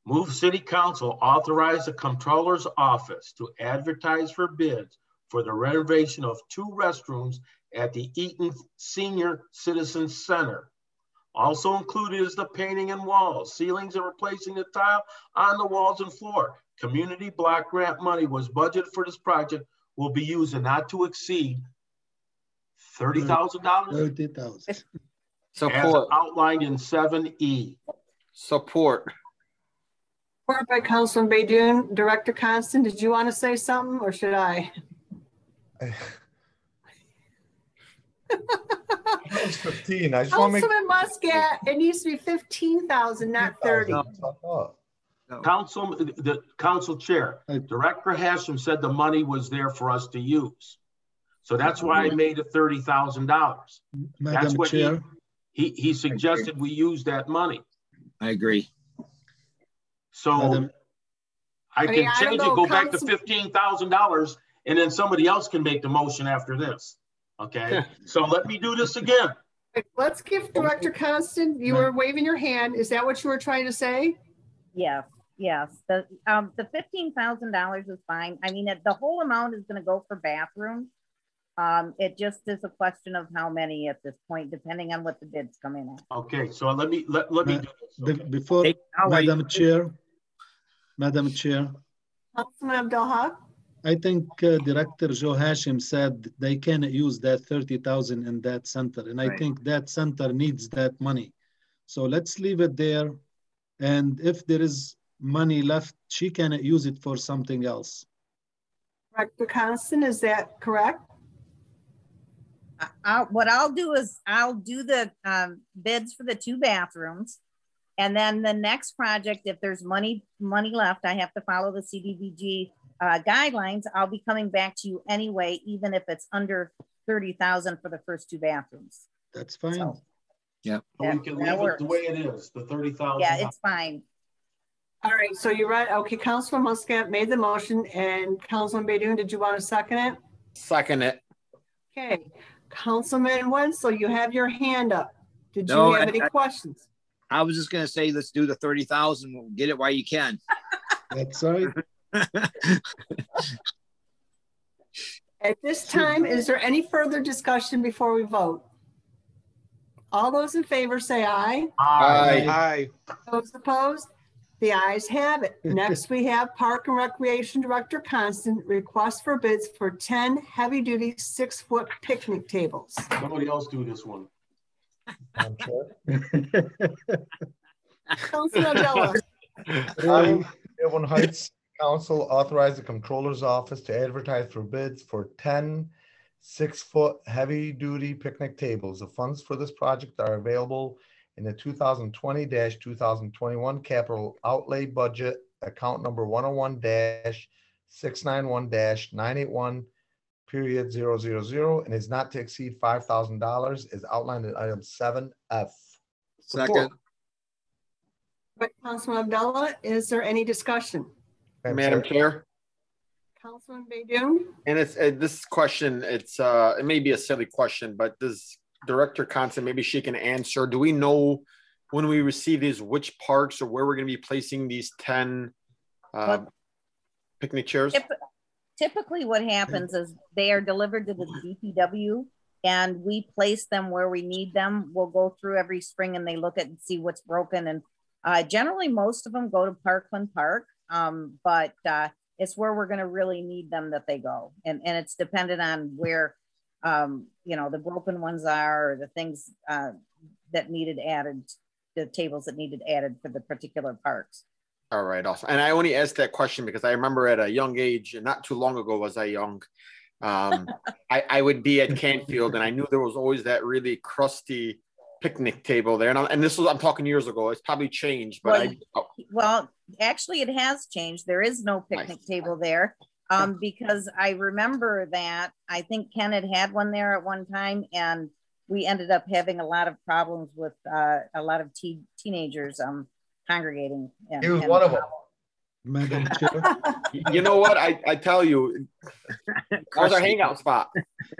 Speaker 7: Move City Council authorize the Comptroller's Office to advertise for bids for the renovation of 2 restrooms at the Eaton Senior Citizen Center. Also included is the painting and walls, ceilings, and replacing the tile on the walls and floor. Community block grant money was budgeted for this project, will be used and not to exceed $30,000.
Speaker 4: $30,000.
Speaker 5: Support.
Speaker 7: As outlined in 7E.
Speaker 5: Support.
Speaker 1: Support by Councilman Baydoun. Director Constant, did you want to say something or should I?
Speaker 3: That was 15. I just want to make
Speaker 1: Councilman Muscat, it needs to be 15,000, not 30.
Speaker 7: The council chair, Director Hashem said the money was there for us to use. So that's why I made it $30,000. That's what
Speaker 4: Chair.
Speaker 7: he suggested we use that money.
Speaker 8: I agree.
Speaker 7: So I can change it, go back to $15,000, and then somebody else can make the motion after this. Okay, so let me do this again.
Speaker 1: Let's give Director Constant, you were waving your hand. Is that what you were trying to say?
Speaker 11: Yes, yes. The $15,000 is fine. I mean, the whole amount is going to go for bathrooms. It just is a question of how many at this point, depending on what the bids come in at.
Speaker 7: Okay, so let me do this. Okay.
Speaker 4: Before, Madam Chair,
Speaker 1: Councilman Abdel-Haq?
Speaker 4: I think Director Joe Hashim said they cannot use that 30,000 in that center. And I think that center needs that money. So let's leave it there. And if there is money left, she cannot use it for something else.
Speaker 1: Director Constant, is that correct?
Speaker 11: What I'll do is I'll do the bids for the 2 bathrooms. And then the next project, if there's money left, I have to follow the CDBG guidelines. I'll be coming back to you anyway, even if it's under 30,000 for the first 2 bathrooms.
Speaker 4: That's fine.
Speaker 11: So,
Speaker 7: yeah. We can leave it the way it is, the 30,000.
Speaker 11: Yeah, it's fine.
Speaker 1: All right, so you're right. Okay, Councilman Muscat made the motion, and Councilman Baydoun, did you want to second it?
Speaker 5: Second it.
Speaker 1: Okay, Councilman Wenzel, you have your hand up. Did you have any questions?
Speaker 8: I was just going to say, let's do the 30,000. We'll get it while you can.
Speaker 4: That's right.
Speaker 1: At this time, is there any further discussion before we vote? All those in favor say aye.
Speaker 5: Aye.
Speaker 6: Aye.
Speaker 1: Those opposed? The ayes have it. Next, we have Park and Recreation Director Constant, request for bids for 10 heavy-duty 6-foot picnic tables.
Speaker 7: Somebody else do this one.
Speaker 3: I'm sure.
Speaker 1: Councilman Abdullah.
Speaker 3: Dearborn Heights Council authorized the Comptroller's Office to advertise for bids for 10 6-foot heavy-duty picnic tables. The funds for this project are available in the 2020-2021 capital outlay budget, account number 101-691-981 period 000, and is not to exceed $5,000 as outlined in item 7F.
Speaker 8: Second.
Speaker 1: Councilman Abdullah, is there any discussion?
Speaker 5: Madam Chair.
Speaker 1: Councilman Baydoun?
Speaker 5: And it's this question, it may be a silly question, but does Director Constant, maybe she can answer. Do we know when we receive these, which parks or where we're going to be placing these 10 picnic chairs?
Speaker 11: Typically what happens is they are delivered to the DPW and we place them where we need them. We'll go through every spring and they look at and see what's broken. And generally most of them go to Parkland Park, but it's where we're going to really need them that they go. And it's dependent on where, you know, the broken ones are, or the things that needed added, the tables that needed added for the particular parks.
Speaker 5: All right, awesome. And I only asked that question because I remember at a young age, and not too long ago was I young, I would be at Canfield and I knew there was always that really crusty picnic table there. And this was, I'm talking years ago, it's probably changed, but
Speaker 11: well, actually it has changed. There is no picnic table there because I remember that I think Ken had one there at one time and we ended up having a lot of problems with a lot of teenagers congregating.
Speaker 3: He was one of them.
Speaker 4: Madam Chair.
Speaker 5: You know what? I tell you, that was our hangout spot.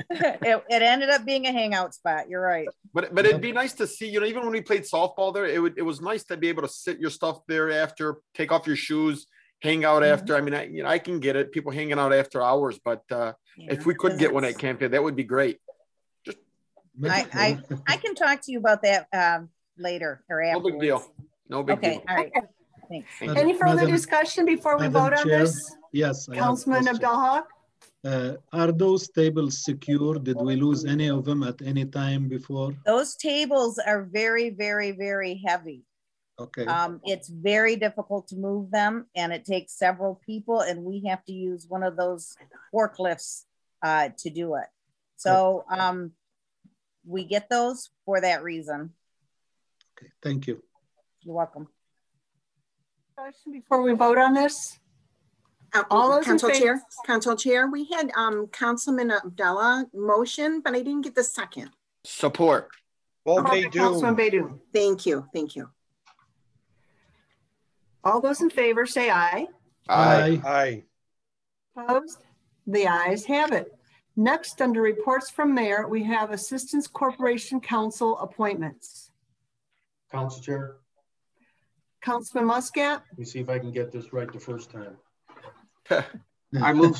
Speaker 11: It ended up being a hangout spot. You're right.
Speaker 5: But it'd be nice to see, you know, even when we played softball there, it was nice to be able to sit your stuff there after, take off your shoes, hang out after. I mean, I can get it. People hanging out after hours, but if we could get one at Canfield, that would be great.
Speaker 11: I can talk to you about that later or afterwards.
Speaker 5: No big deal. No big deal.
Speaker 11: All right. Thanks.
Speaker 1: Any further discussion before we vote on this?
Speaker 4: Yes.
Speaker 1: Councilman Abdel-Haq?
Speaker 4: Are those tables secure? Did we lose any of them at any time before?
Speaker 11: Those tables are very, very, very heavy.
Speaker 4: Okay.
Speaker 11: It's very difficult to move them, and it takes several people, and we have to use one of those forklifts to do it. So we get those for that reason.
Speaker 4: Okay, thank you.
Speaker 11: You're welcome.
Speaker 1: Question before we vote on this? All those
Speaker 2: Council Chair, we had Councilman Abdullah motion, but I didn't get the second.
Speaker 5: Support.
Speaker 1: Councilman Baydoun.
Speaker 2: Thank you. Thank you.
Speaker 1: All those in favor say aye.
Speaker 6: Aye. Aye.
Speaker 1: Opposed? The ayes have it. Next, under reports from mayor, we have Assistance Corporation Council appointments.
Speaker 7: Council Chair.
Speaker 1: Councilman Muscat.
Speaker 7: Let me see if I can get this right the first time. I move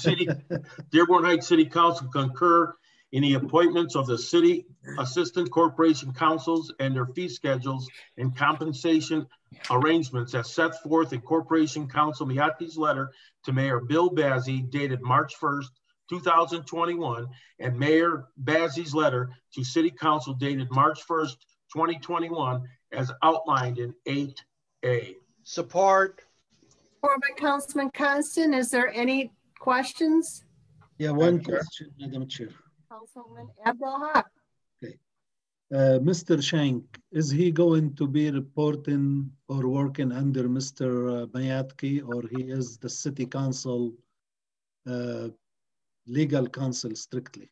Speaker 7: Dearborn Heights City Council concur in the appointments of the City Assistant Corporation Councils and their fee schedules and compensation arrangements as set forth in Corporation Council Miyake's letter to Mayor Bill Bazi dated March 1st, 2021, and Mayor Bazi's letter to City Council dated March 1st, 2021, as outlined in 8A.
Speaker 6: Support.
Speaker 1: Support by Councilman Constant. Is there any questions?
Speaker 4: Yeah, one question, Madam Chair.
Speaker 1: Councilman Abdul-Haq.
Speaker 4: Okay. Mr. Shank, is he going to be reporting or working under Mr. Mayatki, or he is the City Council legal counsel strictly?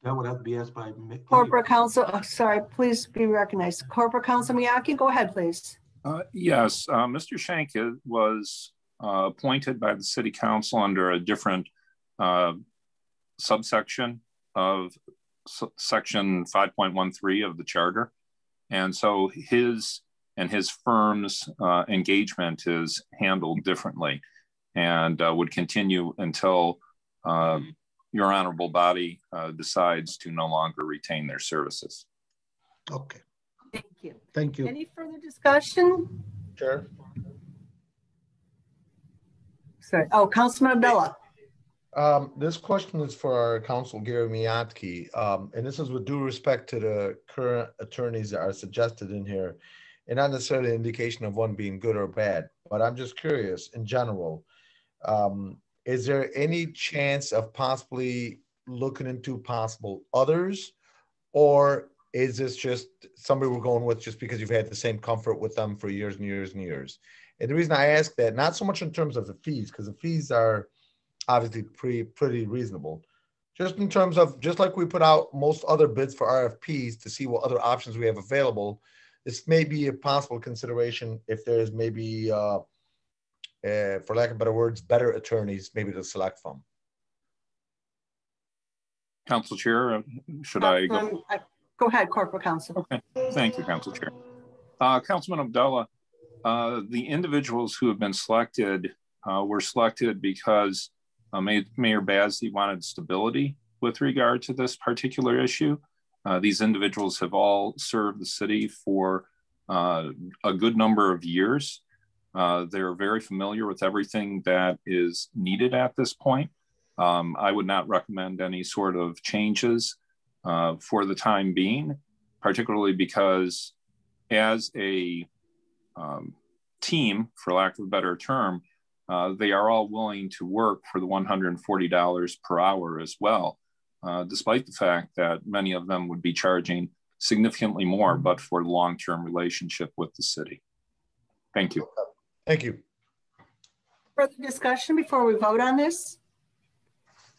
Speaker 7: That would have to be asked by
Speaker 1: Corporate Counsel, sorry, please be recognized. Corporate Counsel Miyake, go ahead, please.
Speaker 13: Yes, Mr. Shank was appointed by the City Council under a different subsection of section 5.13 of the charter. And so his firm's engagement is handled differently and would continue until your honorable body decides to no longer retain their services.
Speaker 4: Okay.
Speaker 1: Thank you.
Speaker 4: Thank you.
Speaker 1: Any further discussion?
Speaker 3: Sure.
Speaker 1: Sorry. Oh, Councilman Abdullah.
Speaker 3: This question is for our counsel, Gary Miyatki, and this is with due respect to the current attorneys that are suggested in here, and not necessarily an indication of one being good or bad, but I'm just curious in general. Is there any chance of possibly looking into possible others, or is this just somebody we're going with just because you've had the same comfort with them for years and years and years? And the reason I ask that, not so much in terms of the fees, because the fees are obviously pretty reasonable. Just in terms of, just like we put out most other bids for RFPs to see what other options we have available, this may be a possible consideration if there's maybe, for lack of better words, better attorneys maybe to select from.
Speaker 13: Council Chair, should I go?
Speaker 1: Go ahead, Corporate Counsel.
Speaker 13: Okay, thank you, Council Chair. Councilman Abdullah, the individuals who have been selected were selected because Mayor Bazi wanted stability with regard to this particular issue. These individuals have all served the city for a good number of years. They're very familiar with everything that is needed at this point. I would not recommend any sort of changes for the time being, particularly because as a team, for lack of a better term, they are all willing to work for the $140 per hour as well, despite the fact that many of them would be charging significantly more, but for the long-term relationship with the city. Thank you.
Speaker 3: Thank you.
Speaker 1: Further discussion before we vote on this?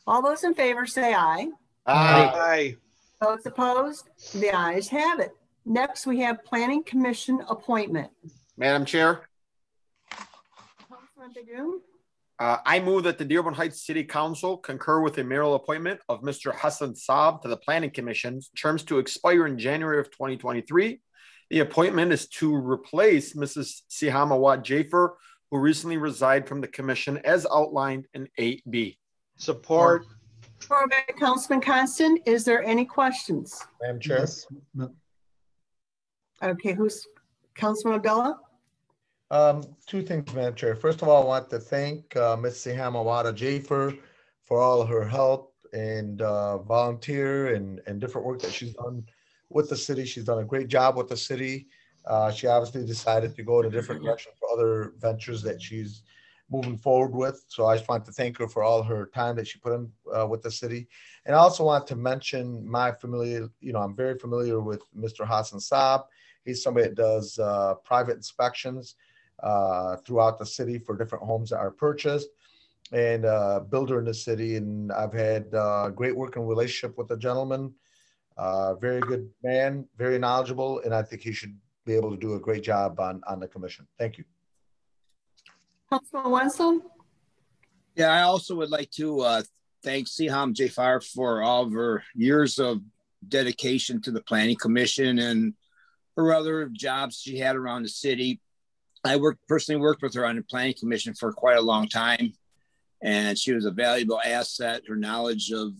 Speaker 1: All those in favor say aye.
Speaker 6: Aye. Aye.
Speaker 1: Those opposed? The ayes have it. Next, we have Planning Commission appointment.
Speaker 5: Madam Chair.
Speaker 1: Councilman Begum.
Speaker 5: I move that the Dearborn Heights City Council concur with the mayoral appointment of Mr. Hassan Saab to the Planning Commission's terms to expire in January of 2023. The appointment is to replace Mrs. Sihamawat Jafer, who recently resigned from the commission as outlined in 8B.
Speaker 6: Support.
Speaker 1: Support by Councilman Constant. Is there any questions?
Speaker 3: Madam Chair.
Speaker 4: Yes. No.
Speaker 1: Okay, who's Councilman Abdullah?
Speaker 3: Two things, Madam Chair. First of all, I want to thank Ms. Siham Awada Jafer for all of her help and volunteer and different work that she's done with the city. She's done a great job with the city. She obviously decided to go in a different direction for other ventures that she's moving forward with. So I just want to thank her for all her time that she put in with the city. And I also want to mention my familiar, I'm very familiar with Mr. Hassan Saab. He's somebody that does private inspections throughout the city for different homes that are purchased, and builder in the city. And I've had great working relationship with the gentleman. Very good man, very knowledgeable, and I think he should be able to do a great job on the commission. Thank you.
Speaker 1: Councilman Wenzel?
Speaker 8: Yeah, I also would like to thank Siham Jafar for all of her years of dedication to the Planning Commission and her other jobs she had around the city. I personally worked with her on the Planning Commission for quite a long time, and she was a valuable asset. Her knowledge of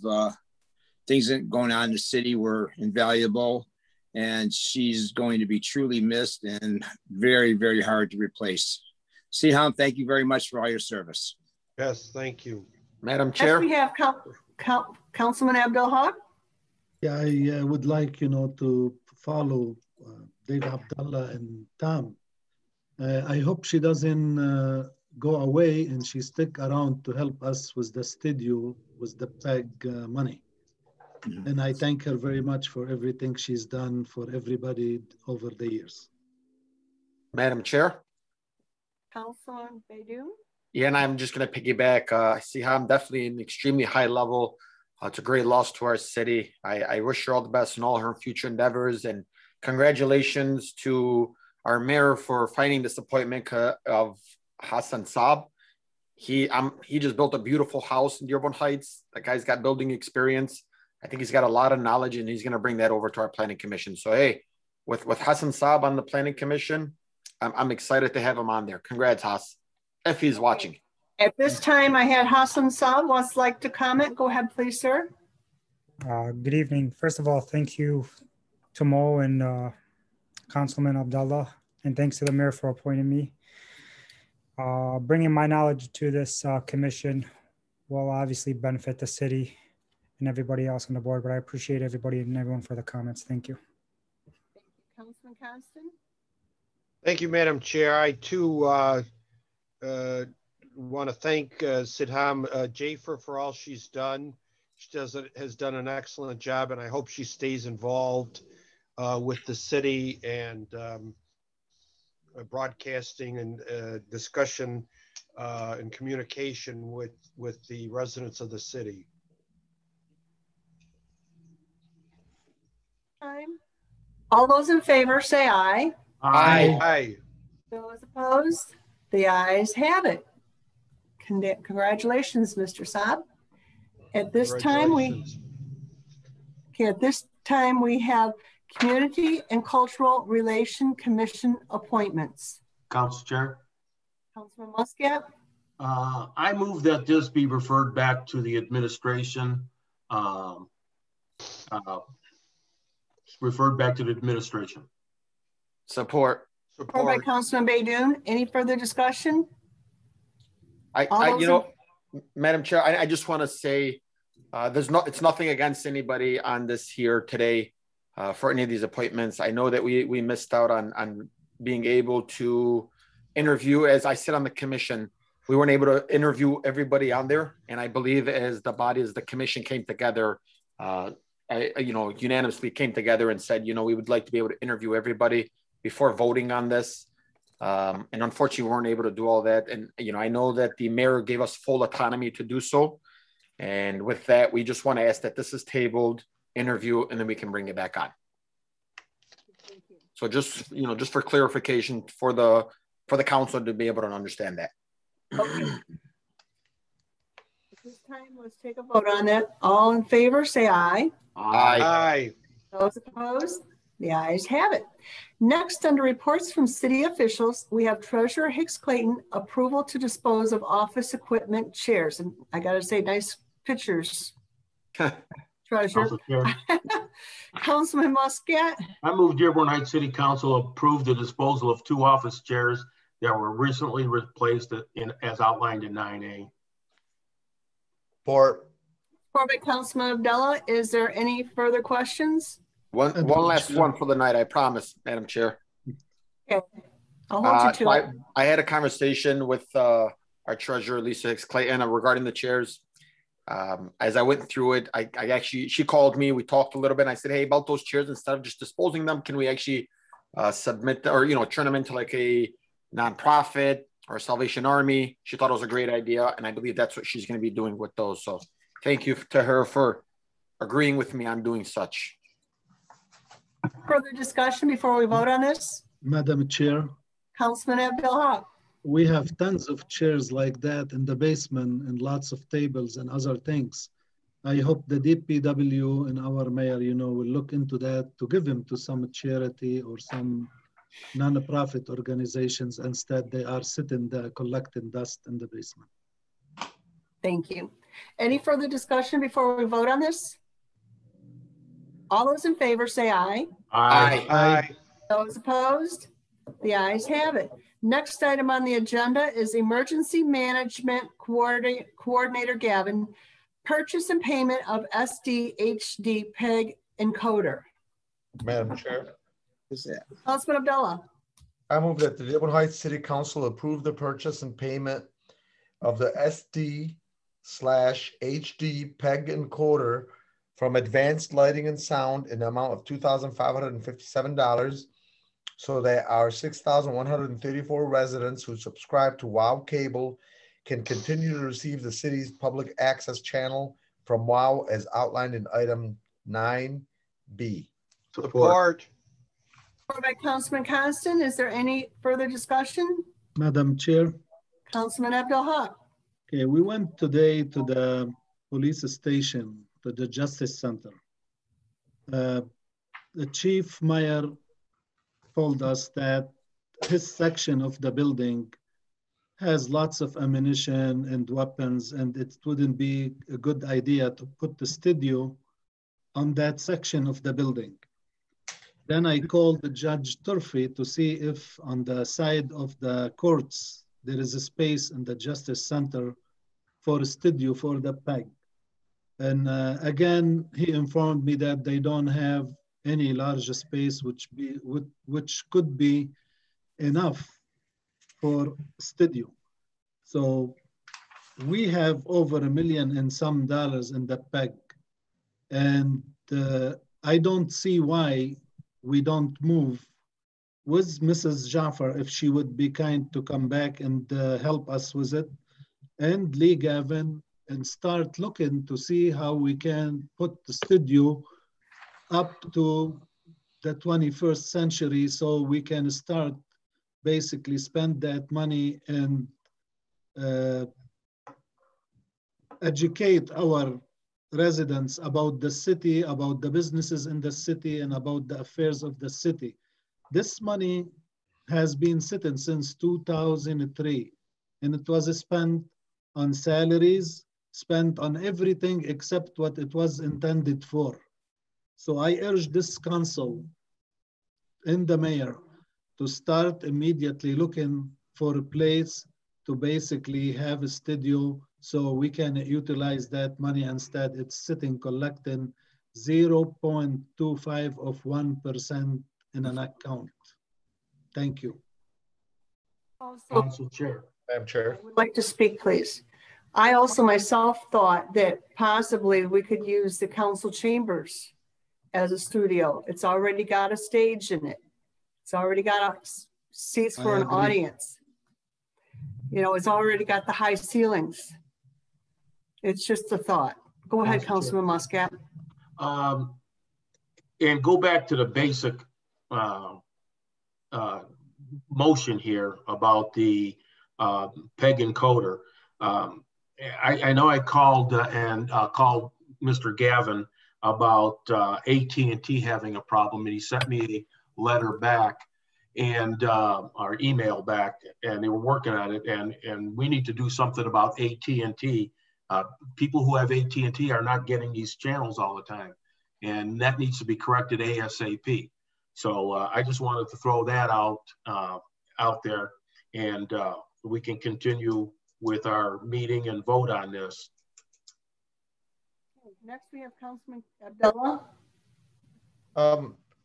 Speaker 8: things that going on in the city were invaluable, and she's going to be truly missed and very, very hard to replace. Siham, thank you very much for all your service.
Speaker 6: Yes, thank you.
Speaker 5: Madam Chair.
Speaker 1: Next we have Councilman Abdul Haq.
Speaker 4: Yeah, I would like, to follow Dave Abdullah and Tom. I hope she doesn't go away and she stick around to help us with the studio, with the PEG money. Mm-hmm. And I thank her very much for everything she's done for everybody over the years.
Speaker 5: Madam Chair.
Speaker 1: Councilman Baidoon.
Speaker 5: Yeah, and I'm just going to piggyback. Siham, definitely an extremely high level. It's a great loss to our city. I wish her all the best in all her future endeavors, and congratulations to our mayor for finding this appointment of Hassan Saab. He just built a beautiful house in Dearborn Heights. That guy's got building experience. I think he's got a lot of knowledge, and he's going to bring that over to our planning commission. So, hey, with Hassan Saab on the planning commission, I'm excited to have him on there. Congrats, Hass, if he's watching.
Speaker 1: At this time, I had Hassan Saab wants like to comment. Go ahead, please, sir.
Speaker 19: Good evening. First of all, thank you to Mo and Councilman Abdullah, and thanks to the mayor for appointing me. Bringing my knowledge to this commission will obviously benefit the city and everybody else on the board, but I appreciate everybody and everyone for the comments. Thank you.
Speaker 1: Thank you, Councilman Constant.
Speaker 6: Thank you, Madam Chair. I too want to thank Siham Jafar for all she's done. She has done an excellent job, and I hope she stays involved with the city and broadcasting and discussion and communication with the residents of the city.
Speaker 1: All those in favor say aye.
Speaker 6: Aye. Aye.
Speaker 1: Those opposed? The ayes have it. Congratulations, Mr. Saab. At this time we have Community and Cultural Relation Commission appointments.
Speaker 7: Council Chair.
Speaker 1: Councilman Muscat.
Speaker 7: I move that this be referred back to the administration. Referred back to the administration.
Speaker 5: Support.
Speaker 1: Support by Councilman Baidoon. Any further discussion?
Speaker 5: Madam Chair, I just want to say it's nothing against anybody on this here today for any of these appointments. I know that we missed out on being able to interview. As I sit on the commission, we weren't able to interview everybody on there, and I believe as the commission came together, unanimously came together and said, we would like to be able to interview everybody before voting on this. And unfortunately, we weren't able to do all that. And, I know that the mayor gave us full autonomy to do so. And with that, we just want to ask that this is tabled, interview, and then we can bring it back on. So just for clarification for the council to be able to understand that.
Speaker 1: Okay. This time, let's take a vote on that. All in favor, say aye.
Speaker 5: Aye.
Speaker 6: Aye.
Speaker 1: Those opposed? The ayes have it. Next, under reports from city officials, we have Treasurer Hicks Clayton, approval to dispose of office equipment, chairs. And I got to say, nice pictures. Treasurer. Councilman Muscat.
Speaker 7: I move Dearborn Heights City Council approve the disposal of 2 office chairs that were recently replaced as outlined in 9A.
Speaker 3: For
Speaker 1: by Councilman Abdullah, is there any further questions?
Speaker 5: One last one for the night, I promise, Madam Chair.
Speaker 1: Okay, I'll hold you to it.
Speaker 5: I had a conversation with our treasurer, Lisa Hicks Clayton, regarding the chairs. As I went through it, I actually, she called me, we talked a little bit, and I said, hey, about those chairs, instead of just disposing them, can we actually submit or, turn them into like a nonprofit or a Salvation Army? She thought it was a great idea, and I believe that's what she's going to be doing with those. So thank you to her for agreeing with me on doing such.
Speaker 1: Further discussion before we vote on this?
Speaker 4: Madam Chair.
Speaker 1: Councilman Abdullah.
Speaker 4: We have tons of chairs like that in the basement and lots of tables and other things. I hope the DPW and our mayor, will look into that to give them to some charity or some non-profit organizations. Instead, they are sitting there collecting dust in the basement.
Speaker 1: Thank you. Any further discussion before we vote on this? All those in favor say aye.
Speaker 7: Aye.
Speaker 1: Aye. Those opposed? The ayes have it. Next item on the agenda is Emergency Management Coordinator Gavin, purchase and payment of SD/HD PEG encoder.
Speaker 3: Madam Chair.
Speaker 1: Councilman Abdullah.
Speaker 3: I move that the Dearborn Heights City Council approve the purchase and payment of the SD/HD PEG encoder from Advanced Lighting and Sound in the amount of $2,557, so that our 6,134 residents who subscribe to WOW Cable can continue to receive the city's public access channel from WOW as outlined in item 9B.
Speaker 6: Support.
Speaker 1: Support by Councilman Constant. Is there any further discussion?
Speaker 4: Madam Chair.
Speaker 1: Councilman Abdul-Haq.
Speaker 4: Okay, we went today to the police station, to the Justice Center. The chief mayor told us that his section of the building has lots of ammunition and weapons, and it wouldn't be a good idea to put the studio on that section of the building. Then I called the Judge Turfy to see if on the side of the courts, there is a space in the Justice Center for a studio for the PEG. And again, he informed me that they don't have any larger space which could be enough for studio. So we have over $1 million and some dollars in the PEG. And I don't see why we don't move with Mrs. Jaffer, if she would be kind to come back and help us with it, and Lee Gavin, and start looking to see how we can put the studio up to the 21st century, so we can start basically spend that money and educate our residents about the city, about the businesses in the city, and about the affairs of the city. This money has been sitting since 2003, and it was spent on salaries, spent on everything except what it was intended for. So I urge this council and the mayor to start immediately looking for a place to basically have a studio so we can utilize that money. Instead, it's sitting collecting 0.25 of 1% in an account. Thank you.
Speaker 7: Council Chair.
Speaker 3: Madam Chair.
Speaker 1: I would like to speak, please. I also myself thought that possibly we could use the council chambers as a studio. It's already got a stage in it. It's already got seats for an audience. You know, it's already got the high ceilings. It's just a thought. Go ahead, Councilman Muscat.
Speaker 7: And go back to the basic motion here about the PEG encoder. I know I called called Mr. Gavin about AT&T having a problem, and he sent me a letter back and our email back, and they were working on it, and we need to do something about AT&T. People who have AT&T are not getting these channels all the time, and that needs to be corrected ASAP. So I just wanted to throw that out there, and we can continue with our meeting and vote on this.
Speaker 1: Next, we have Councilman Abdullah.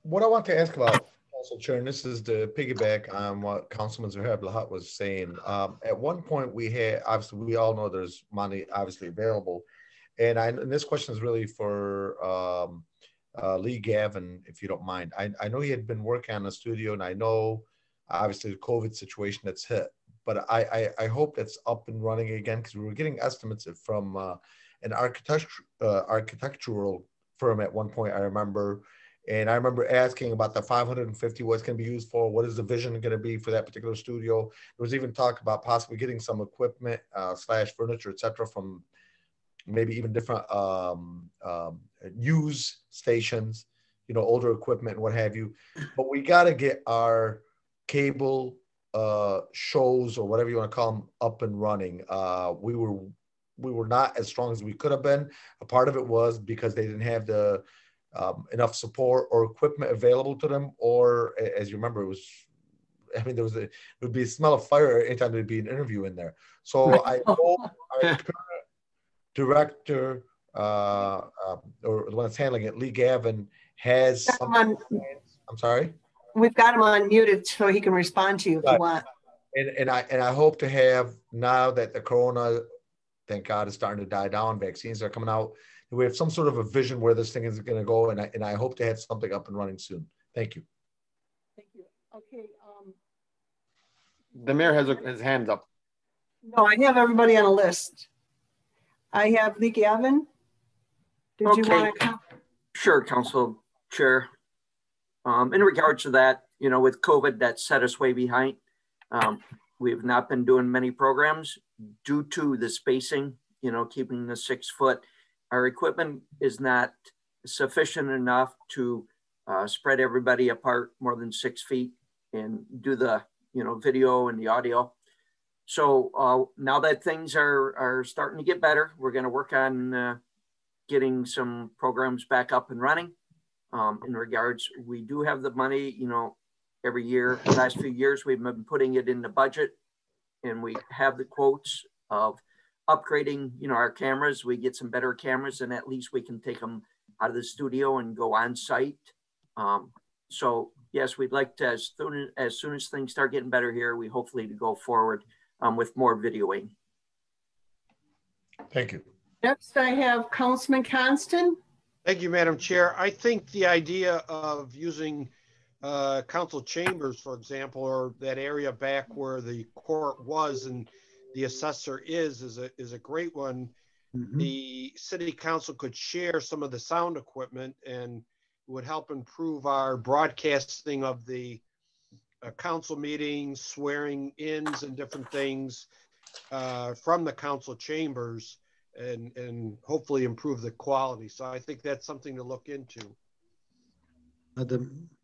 Speaker 3: What I want to ask about, Council Chair, and this is the piggyback on what Councilman Zahab Lahat was saying. At one point, we had, obviously, we all know there's money obviously available, and this question is really for Lee Gavin, if you don't mind. I know he had been working on the studio, and I know obviously the COVID situation that's hit, but I hope that's up and running again, because we were getting estimates from an architectural firm at one point, I remember. And I remember asking about the 550, what it's going to be used for, what is the vision going to be for that particular studio. There was even talk about possibly getting some equipment / furniture, etc., from maybe even different news stations, you know, older equipment and what have you. But we got to get our cable shows, or whatever you want to call them, up and running. We were not as strong as we could have been. A part of it was because they didn't have the enough support or equipment available to them, or as you remember, it was, I mean, it would be a smell of fire anytime there'd be an interview in there. So I hope our current director, or the one that's handling it, Lee Gavin, has some. I'm sorry?
Speaker 1: We've got him unmuted so he can respond to you if you want.
Speaker 3: And I hope to have, now that the corona, thank God, is starting to die down, vaccines are coming out, we have some sort of a vision where this thing is going to go, and I hope to have something up and running soon. Thank you.
Speaker 1: Thank you. Okay.
Speaker 5: The mayor has his hands up.
Speaker 1: No, I have everybody on a list. I have Lee Gavin. Did you want to come?
Speaker 20: Sure, Council Chair. In regards to that, you know, with COVID, that set us way behind. We have not been doing many programs due to the spacing, you know, keeping the 6 foot. Our equipment is not sufficient enough to spread everybody apart more than 6 feet and do the, you know, video and the audio. So now that things are starting to get better, we're going to work on getting some programs back up and running. In regards, we do have the money, you know, every year, the last few years, we've been putting it in the budget, and we have the quotes of upgrading, you know, our cameras. We get some better cameras, and at least we can take them out of the studio and go on site. So yes, we'd like to, as soon as things start getting better here, we hopefully to go forward with more videoing.
Speaker 3: Thank you.
Speaker 1: Next, I have Councilman Constant.
Speaker 6: Thank you, Madam Chair. I think the idea of using council chambers, for example, or that area back where the court was and the assessor is a great one. Mm-hmm. The city council could share some of the sound equipment and would help improve our broadcasting of the council meetings, swearing ins and different things from the council chambers, and hopefully improve the quality. So I think that's something to look into.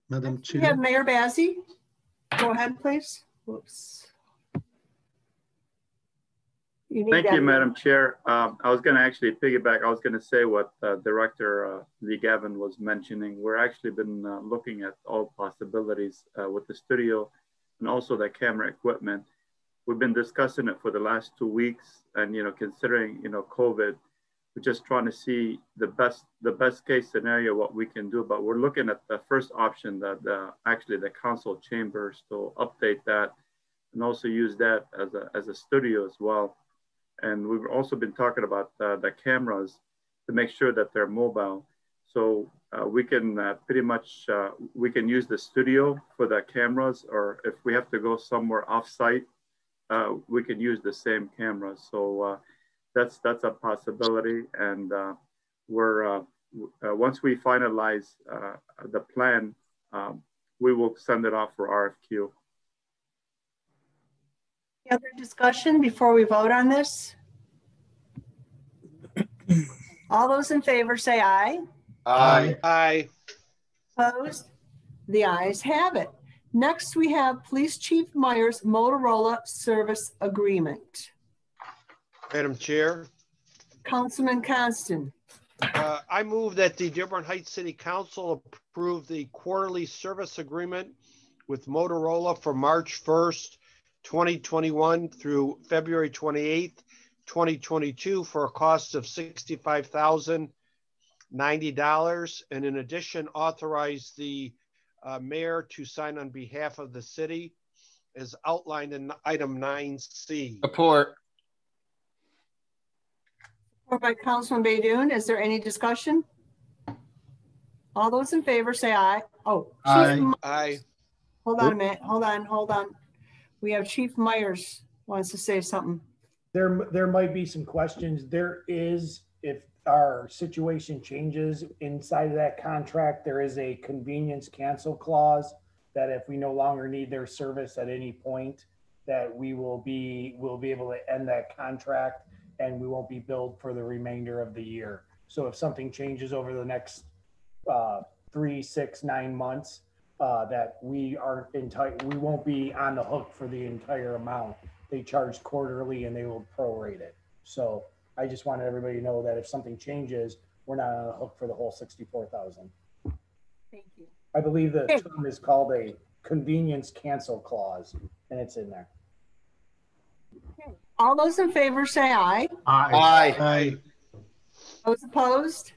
Speaker 4: Madam Chair.
Speaker 1: We have Mayor Bazi. Go ahead, please. Whoops.
Speaker 21: Thank you, Madam Chair. I was going to actually piggyback. I was going to say what Director Lee Gavin was mentioning. We're actually been looking at all possibilities with the studio and also the camera equipment. We've been discussing it for the last 2 weeks, and you know, considering COVID, we're just trying to see the best case scenario what we can do. But we're looking at the first option, that actually the council chambers, to update that and also use that as a studio as well. And we've also been talking about the cameras to make sure that they're mobile. So we can pretty much, we can use the studio for the cameras, or if we have to go somewhere off-site, we can use the same cameras. So that's a possibility. And we're, once we finalize the plan, we will send it off for RFQ.
Speaker 1: Any other discussion before we vote on this? All those in favor say aye.
Speaker 6: Aye. Aye.
Speaker 1: Opposed? The ayes have it. Next, we have Police Chief Meyer's Motorola Service Agreement.
Speaker 6: Madam Chair.
Speaker 1: Councilman Constant.
Speaker 6: I move that the Dearborn Heights City Council approve the quarterly service agreement with Motorola for March 1st, 2021 through February 28th, 2022 for a cost of $65,090. And in addition, authorize the mayor to sign on behalf of the city as outlined in item 9C.
Speaker 5: Support.
Speaker 1: Support by Councilman Baydoun. Is there any discussion? All those in favor say aye. Oh,
Speaker 6: Aye. Aye.
Speaker 1: Hold on a minute. Hold on. We have Chief Myers wants to say something.
Speaker 16: There might be some questions. There is, if our situation changes inside of that contract, there is a convenience cancel clause that if we no longer need their service at any point, that we'll be able to end that contract and we won't be billed for the remainder of the year. So if something changes over the next 3, 6, 9 months, that we won't be on the hook for the entire amount. They charge quarterly and they will prorate it. So I just wanted everybody to know that if something changes, we're not on the hook for the whole $64,000.
Speaker 1: Thank you.
Speaker 16: I believe the term is called a convenience cancel clause, and it's in there.
Speaker 1: Okay. All those in favor say aye.
Speaker 7: Aye.
Speaker 6: Aye.
Speaker 1: Those opposed?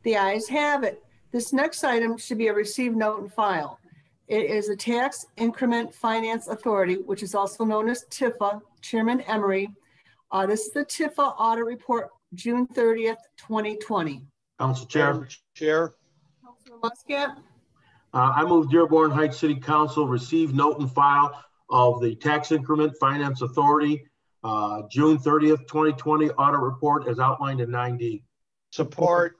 Speaker 1: The ayes have it. This next item should be a received note and file. It is a Tax Increment Finance Authority, which is also known as TIFA, Chairman Emery. This is the TIFA audit report, June 30th, 2020.
Speaker 7: Council Chair.
Speaker 6: Chair.
Speaker 1: Councilman Muscat.
Speaker 7: I move Dearborn Heights City Council receive, note, and file of the Tax Increment Finance Authority, June 30th, 2020 audit report as outlined in 9D.
Speaker 6: Support.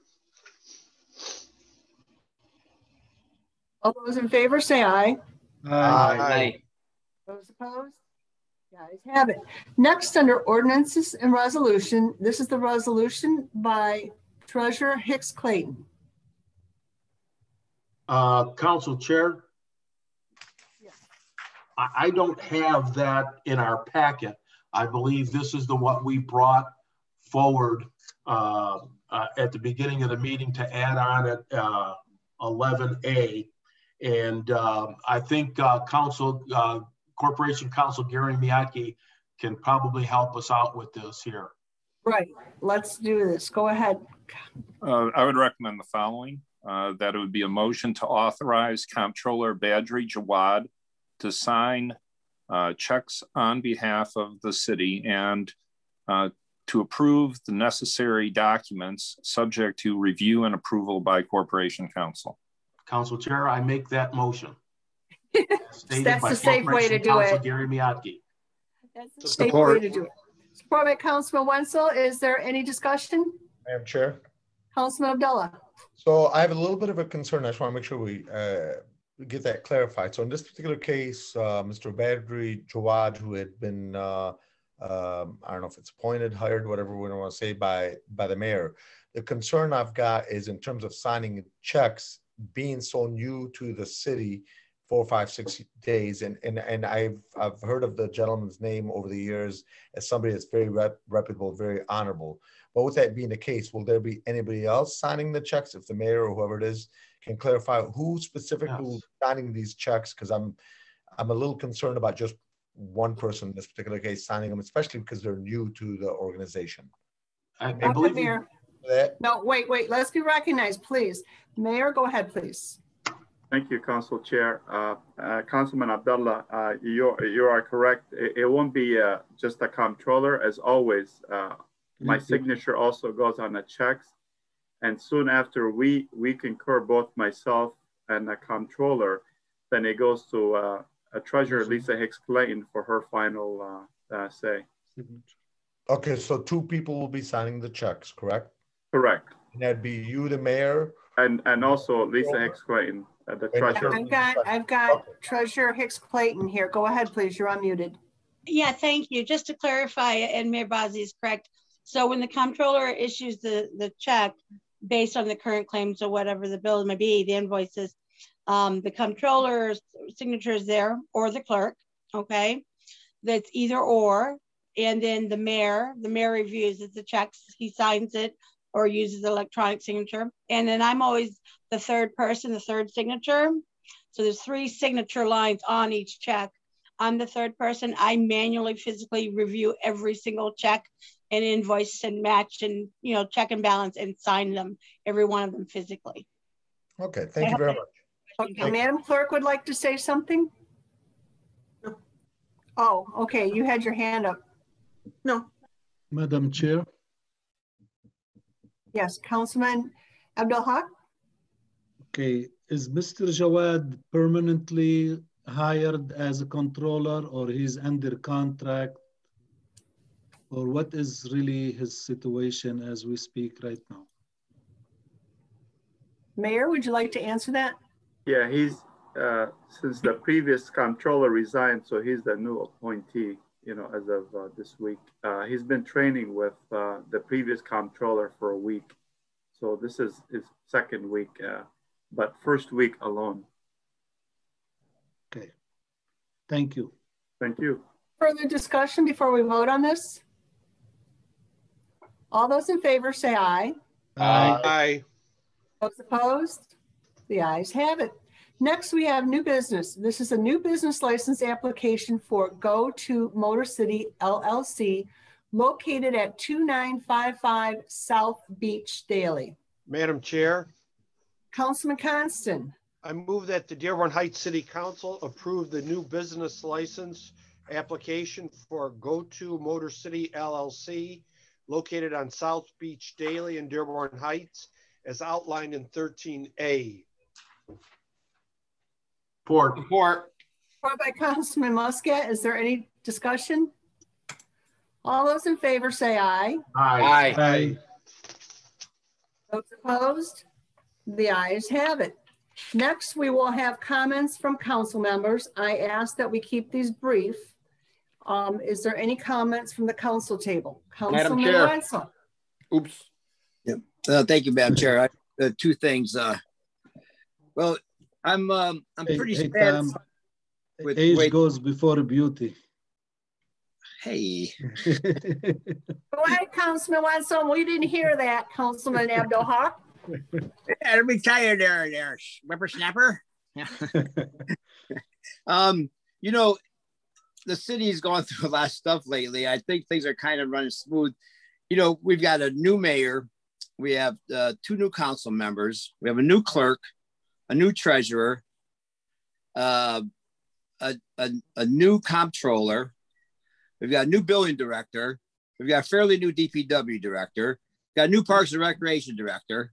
Speaker 1: All those in favor say aye.
Speaker 6: Aye.
Speaker 1: Those opposed? The ayes have it. Next, under Ordinances and Resolution, this is the resolution by Treasurer Hicks Clayton.
Speaker 7: Council Chair.
Speaker 1: Yes.
Speaker 7: I don't have that in our packet. I believe this is what we brought forward at the beginning of the meeting to add on at 11A. And I think Corporation Counsel Gary Miyake can probably help us out with this here.
Speaker 1: Right. Let's do this. Go ahead.
Speaker 13: I would recommend the following. That it would be a motion to authorize Comptroller Badri Jawad to sign checks on behalf of the city and to approve the necessary documents subject to review and approval by Corporation Counsel.
Speaker 7: Council Chair, I make that motion.
Speaker 1: That's the safe way to do it.
Speaker 7: Gary Miyake.
Speaker 1: That's the safe way to do it. Support by Councilman Wenzel. Is there any discussion?
Speaker 3: Madam Chair.
Speaker 1: Councilman Abdullah.
Speaker 3: So I have a little bit of a concern. I just want to make sure we get that clarified. So in this particular case, Mr. Badri Jawad, who had been, I don't know if it's appointed, hired, whatever we want to say, by the mayor. The concern I've got is in terms of signing checks, being so new to the city, 4, 5, 6 days, and I've heard of the gentleman's name over the years as somebody that's very reputable, very honorable. But with that being the case, will there be anybody else signing the checks? If the mayor or whoever it is can clarify who specifically will be signing these checks, because I'm a little concerned about just one person in this particular case signing them, especially because they're new to the organization.
Speaker 7: I believe
Speaker 1: Mayor. No, wait. Let's be recognized, please. Mayor, go ahead, please.
Speaker 21: Thank you, Council Chair. Councilman Abdullah, you are correct. It won't be just a comptroller. As always, my signature also goes on the checks. And soon after we concur, both myself and the comptroller, then it goes to Treasurer Lisa Hicks Clayton for her final say.
Speaker 3: Okay, so 2 people will be signing the checks, correct?
Speaker 21: Correct.
Speaker 3: And that'd be you, the mayor,
Speaker 21: and also Lisa Hicks Clayton, the treasurer.
Speaker 1: I've got Treasurer Hicks Clayton here. Go ahead, please. You're unmuted.
Speaker 14: Yeah, thank you. Just to clarify, and Mayor Bazi is correct. So when the comptroller issues the check based on the current claims or whatever the bill may be, the invoices, the comptroller's signature is there, or the clerk, okay? That's either or. And then the mayor reviews the checks, he signs it or uses electronic signature. And then I'm always the third person, the third signature. So there's 3 signature lines on each check. I'm the third person. I manually, physically review every single check and invoice and match and, you know, check and balance and sign them, every one of them physically.
Speaker 3: Okay, thank you very much.
Speaker 1: Okay, Madam Clerk would like to say something? No. Oh, okay, you had your hand up.
Speaker 2: No.
Speaker 4: Madam Chair.
Speaker 1: Yes, Councilman Abdul Haq?
Speaker 4: Okay, is Mr. Jawad permanently hired as a controller, or he's under contract? Or what is really his situation as we speak right now?
Speaker 1: Mayor, would you like to answer that?
Speaker 21: Yeah, he's, since the previous controller resigned, so he's the new appointee, you know, as of this week. He's been training with the previous controller for a week. So this is his second week, but first week alone.
Speaker 4: Okay, thank you.
Speaker 21: Thank you.
Speaker 1: Further discussion before we vote on this? All those in favor say aye.
Speaker 6: Aye. Aye.
Speaker 1: Those opposed? The ayes have it. Next, we have new business. This is a new business license application for Go to Motor City LLC, located at 2955 South Beach Daily.
Speaker 6: Madam Chair.
Speaker 1: Councilman Constant.
Speaker 6: I move that the Dearborn Heights City Council approve the new business license application for Go to Motor City LLC, located on South Beach Daily in Dearborn Heights, as outlined in 13A.
Speaker 7: Support.
Speaker 1: Support by Councilman Muscat. Is there any discussion? All those in favor say aye.
Speaker 7: Aye.
Speaker 1: Aye. Those opposed? The ayes have it. Next, we will have comments from council members. I ask that we keep these brief. Is there any comments from the council table?
Speaker 5: Madam
Speaker 1: Councilman
Speaker 5: Chair.
Speaker 1: Wenzel.
Speaker 5: Oops.
Speaker 8: Yep. Thank you, Madam Chair. Two things. Well, I'm pretty
Speaker 4: Hey,
Speaker 8: sad.
Speaker 4: Tom, age goes before beauty.
Speaker 8: Hey.
Speaker 1: Go ahead, Councilman Wenzel. We didn't hear that, Councilman Abdul Haq.
Speaker 8: Yeah, retired there, whippersnapper. You know, the city's gone through a lot of stuff lately. I think things are kind of running smooth. You know, we've got a new mayor. We have 2 new council members. We have a new clerk, a new treasurer, a new comptroller. We've got a new building director. We've got a fairly new DPW director. We've got a new Parks and Recreation director.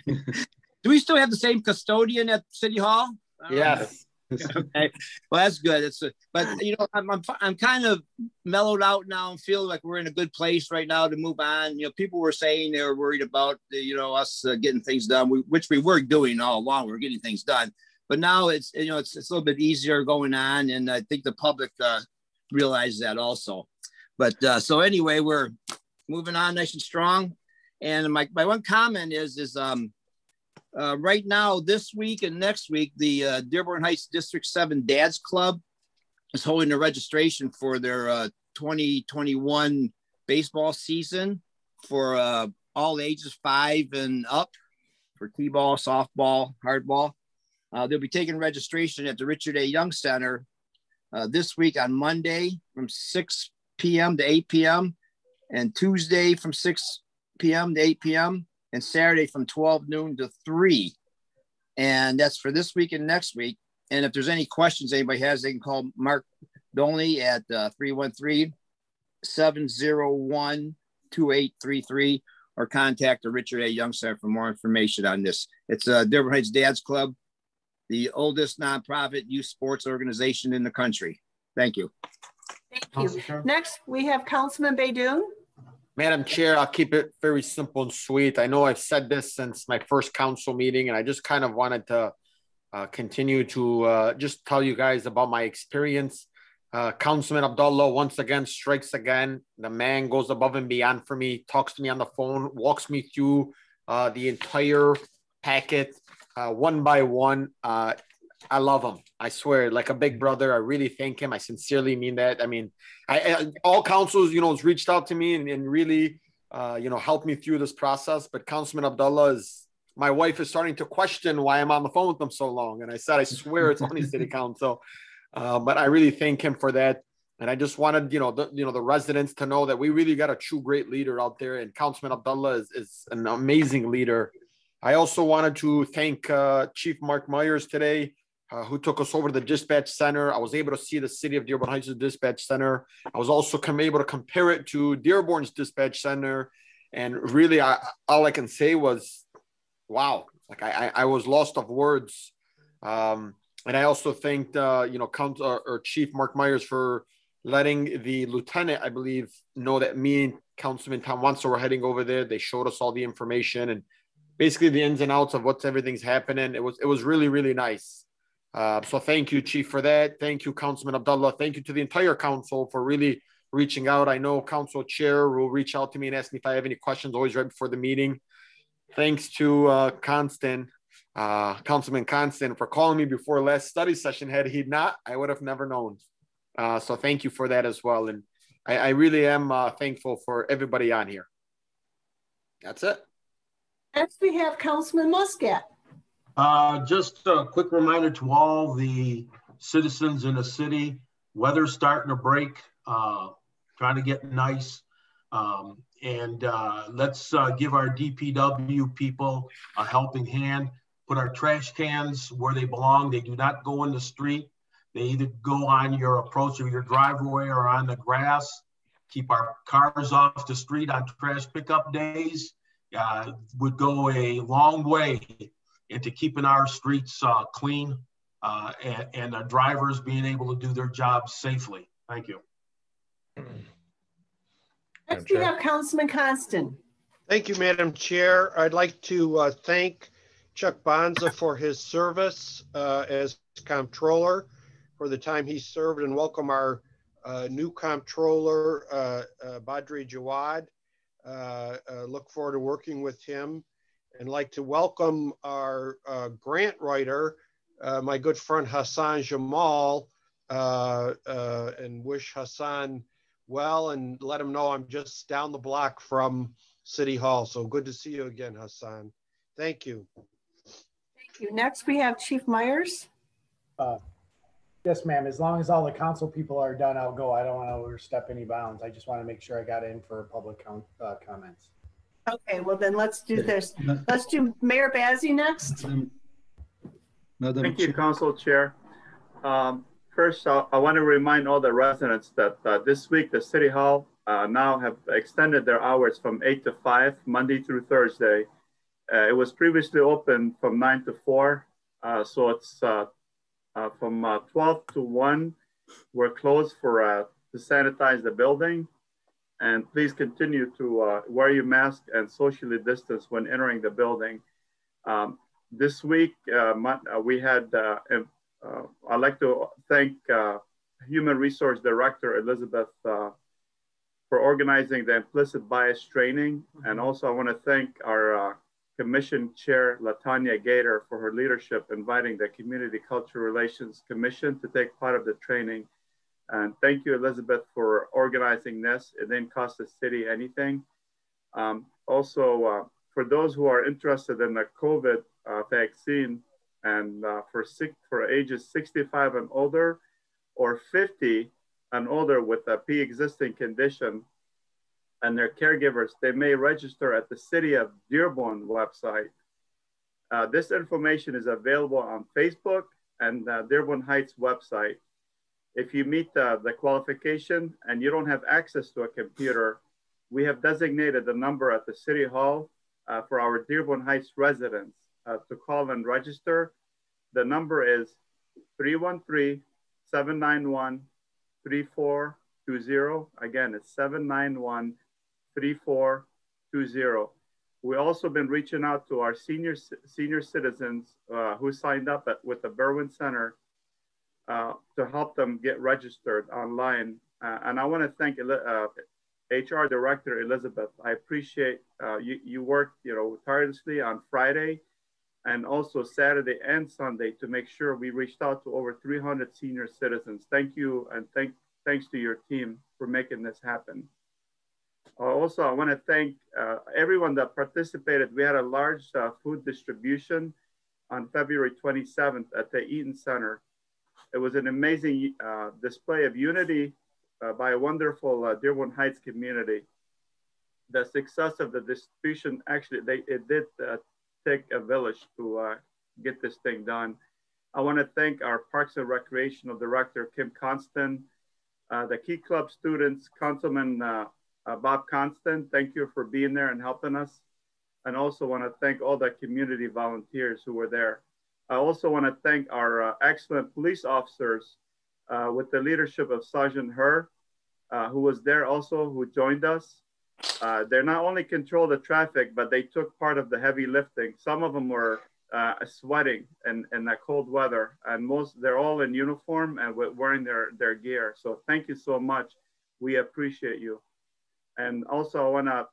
Speaker 8: Do we still have the same custodian at City Hall?
Speaker 5: Yes.
Speaker 8: Okay. Well, that's good. But you know, I'm kind of mellowed out now and feel like we're in a good place right now to move on. You know, people were saying they were worried about us getting things done, which we were doing all along. We're getting things done, but now it's a little bit easier going on, and I think the public realizes that also. But so anyway, we're moving on nice and strong. And my one comment is right now, this week and next week, the Dearborn Heights District 7 Dads Club is holding a registration for their 2021 baseball season for all ages 5 and up for T-ball, softball, hardball. They'll be taking registration at the Richard A. Young Center this week on Monday from 6 p.m. to 8 p.m. and Tuesday from 6 p.m. to 8 p.m. and Saturday from 12 noon to 3. And that's for this week and next week. And if there's any questions anybody has, they can call Mark Dolney at 313-701-2833 or contact the Richard A. Young Center for more information on this. It's Dearborn Heights Dads Club, the oldest nonprofit youth sports organization in the country. Thank you.
Speaker 1: Thank you. Next, we have Councilman Baydoun.
Speaker 5: Madam Chair, I'll keep it very simple and sweet. I know I've said this since my first council meeting, and I just kind of wanted to continue to just tell you guys about my experience. Councilman Abdullah once again strikes again. The man goes above and beyond for me, talks to me on the phone, walks me through the entire packet one by one. I love him. I swear, like a big brother. I really thank him. I sincerely mean that. I mean, all councils, has reached out to me and really, helped me through this process. But Councilman Abdullah my wife is starting to question why I'm on the phone with them so long. And I said, I swear it's only city council. But I really thank him for that. And I just wanted, the residents to know that we really got a true great leader out there. And Councilman Abdullah is an amazing leader. I also wanted to thank Chief Mark Myers today, who took us over to the dispatch center. I was able to see the city of Dearborn Heights' dispatch center. I was also able to compare it to Dearborn's dispatch center. And really, all I can say was, wow, like I was lost of words. And I also thanked, Chief Mark Myers for letting the lieutenant, I believe, know that me and Councilman Tom Wanso were heading over there. They showed us all the information and basically the ins and outs of what's everything's happening. It was really, really nice. So thank you, Chief, for that. Thank you, Councilman Abdullah. Thank you to the entire council for really reaching out. I know Council Chair will reach out to me and ask me if I have any questions, always right before the meeting. Thanks to Councilman Constant for calling me before last study session. Had he not, I would have never known. So thank you for that as well. And I really am thankful for everybody on here. That's it.
Speaker 1: Next, we have Councilman Muscat.
Speaker 7: Just a quick reminder to all the citizens in the city, weather's starting to break, trying to get nice. And let's give our DPW people a helping hand, put our trash cans where they belong. They do not go in the street. They either go on your approach of your driveway or on the grass. Keep our cars off the street on trash pickup days. Would go a long way into keeping our streets clean and the drivers being able to do their jobs safely. Thank you.
Speaker 1: Next, we have Councilman Constant.
Speaker 6: Thank you, Madam Chair. I'd like to thank Chuck Bonza for his service as comptroller for the time he served, and welcome our new comptroller, Badri Jawad. Look forward to working with him, and like to welcome our grant writer, my good friend Hassan Jamal, and wish Hassan well and let him know I'm just down the block from City Hall. So good to see you again, Hassan. Thank you.
Speaker 1: Thank you. Next, we have Chief Myers.
Speaker 16: Yes, ma'am. As long as all the council people are done, I'll go. I don't want to overstep any bounds. I just want to make sure I got in for public comments.
Speaker 1: Okay, well then let's do this. Let's do Mayor Bazi next.
Speaker 21: Thank you, Council Chair. First, I want to remind all the residents that this week the City Hall now have extended their hours from 8 to 5, Monday through Thursday. It was previously open from 9 to 4, so it's from 12 to 1. We're closed for to sanitize the building. And please continue to wear your mask and socially distance when entering the building. This week, we had, I'd like to thank Human Resource Director Elizabeth for organizing the implicit bias training. And also I want to thank our Commission Chair, Latanya Gator, for her leadership, inviting the Community Culture Relations Commission to take part of the training. And thank you, Elizabeth, for organizing this. It didn't cost the city anything. Also, for those who are interested in the COVID vaccine and for ages 65 and older or 50 and older with a pre-existing condition and their caregivers, they may register at the City of Dearborn website. This information is available on Facebook and Dearborn Heights website. If you meet the qualification and you don't have access to a computer, we have designated the number at the City Hall for our Dearborn Heights residents to call and register. The number is 313-791-3420. Again, it's 791-3420. We've also been reaching out to our senior citizens who signed up with the Berwyn Center to help them get registered online. And I want to thank HR Director Elizabeth. I appreciate you worked tirelessly on Friday and also Saturday and Sunday to make sure we reached out to over 300 senior citizens. Thank you, and thanks to your team for making this happen. Also, I want to thank everyone that participated. We had a large food distribution on February 27th at the Eaton Center. It was an amazing display of unity by a wonderful Dearborn Heights community. The success of the distribution, actually, it did take a village to get this thing done. I want to thank our Parks and Recreational Director, Kim Constant, the Key Club students, Councilman Bob Constant, thank you for being there and helping us. And also want to thank all the community volunteers who were there. I also want to thank our excellent police officers with the leadership of Sergeant Herr, who was there also, who joined us. They not only controlled the traffic, but they took part of the heavy lifting. Some of them were sweating in that cold weather, and they're all in uniform and wearing their gear. So thank you so much. We appreciate you. And also I want to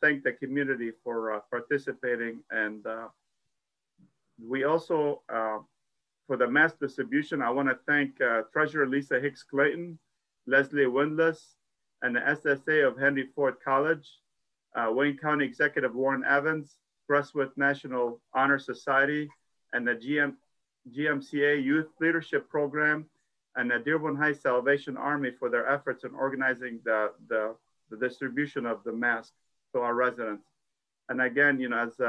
Speaker 21: thank the community for participating. And we also, for the mass distribution, I want to thank Treasurer Lisa Hicks Clayton, Leslie Windlass, and the SSA of Henry Ford College, Wayne County Executive Warren Evans, Crestwood National Honor Society, and the GMCA Youth Leadership Program, and the Dearborn Heights Salvation Army for their efforts in organizing the distribution of the mask to our residents. And again, as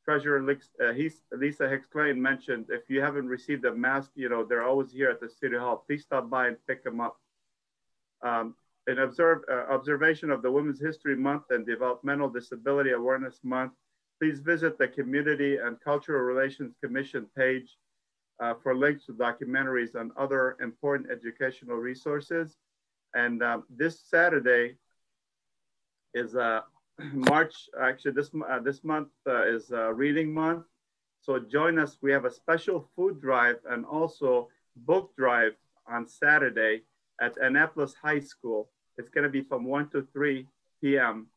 Speaker 21: Treasurer Lisa Hicks Clayton mentioned, if you haven't received a mask, they're always here at the City Hall. Please stop by and pick them up. In observation of the Women's History Month and Developmental Disability Awareness Month, please visit the Community and Cultural Relations Commission page for links to documentaries and other important educational resources. And this Saturday is March, actually this month is Reading Month. So join us. We have a special food drive and also book drive on Saturday at Annapolis High School. It's going to be from 1 to 3 p.m.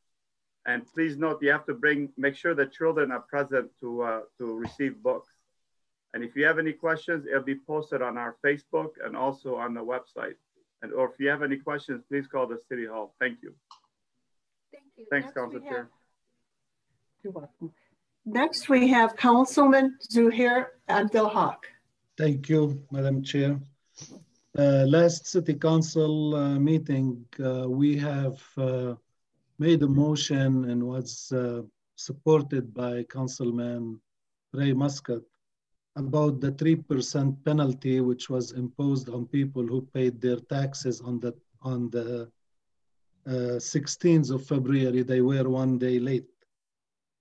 Speaker 21: And please note, you have to make sure the children are present to receive books. And if you have any questions, it'll be posted on our Facebook and also on the website. Or if you have any questions, please call the City Hall. Thank you.
Speaker 1: Thank you.
Speaker 21: Thanks, Council Chair.
Speaker 1: You're welcome. Next, we have Councilman Zuhair Abdelhak.
Speaker 4: Thank you, Madam Chair. Last City Council meeting, we have made a motion and was supported by Councilman Ray Muscat about the 3% penalty which was imposed on people who paid their taxes on the 16th of February. They were 1 day late.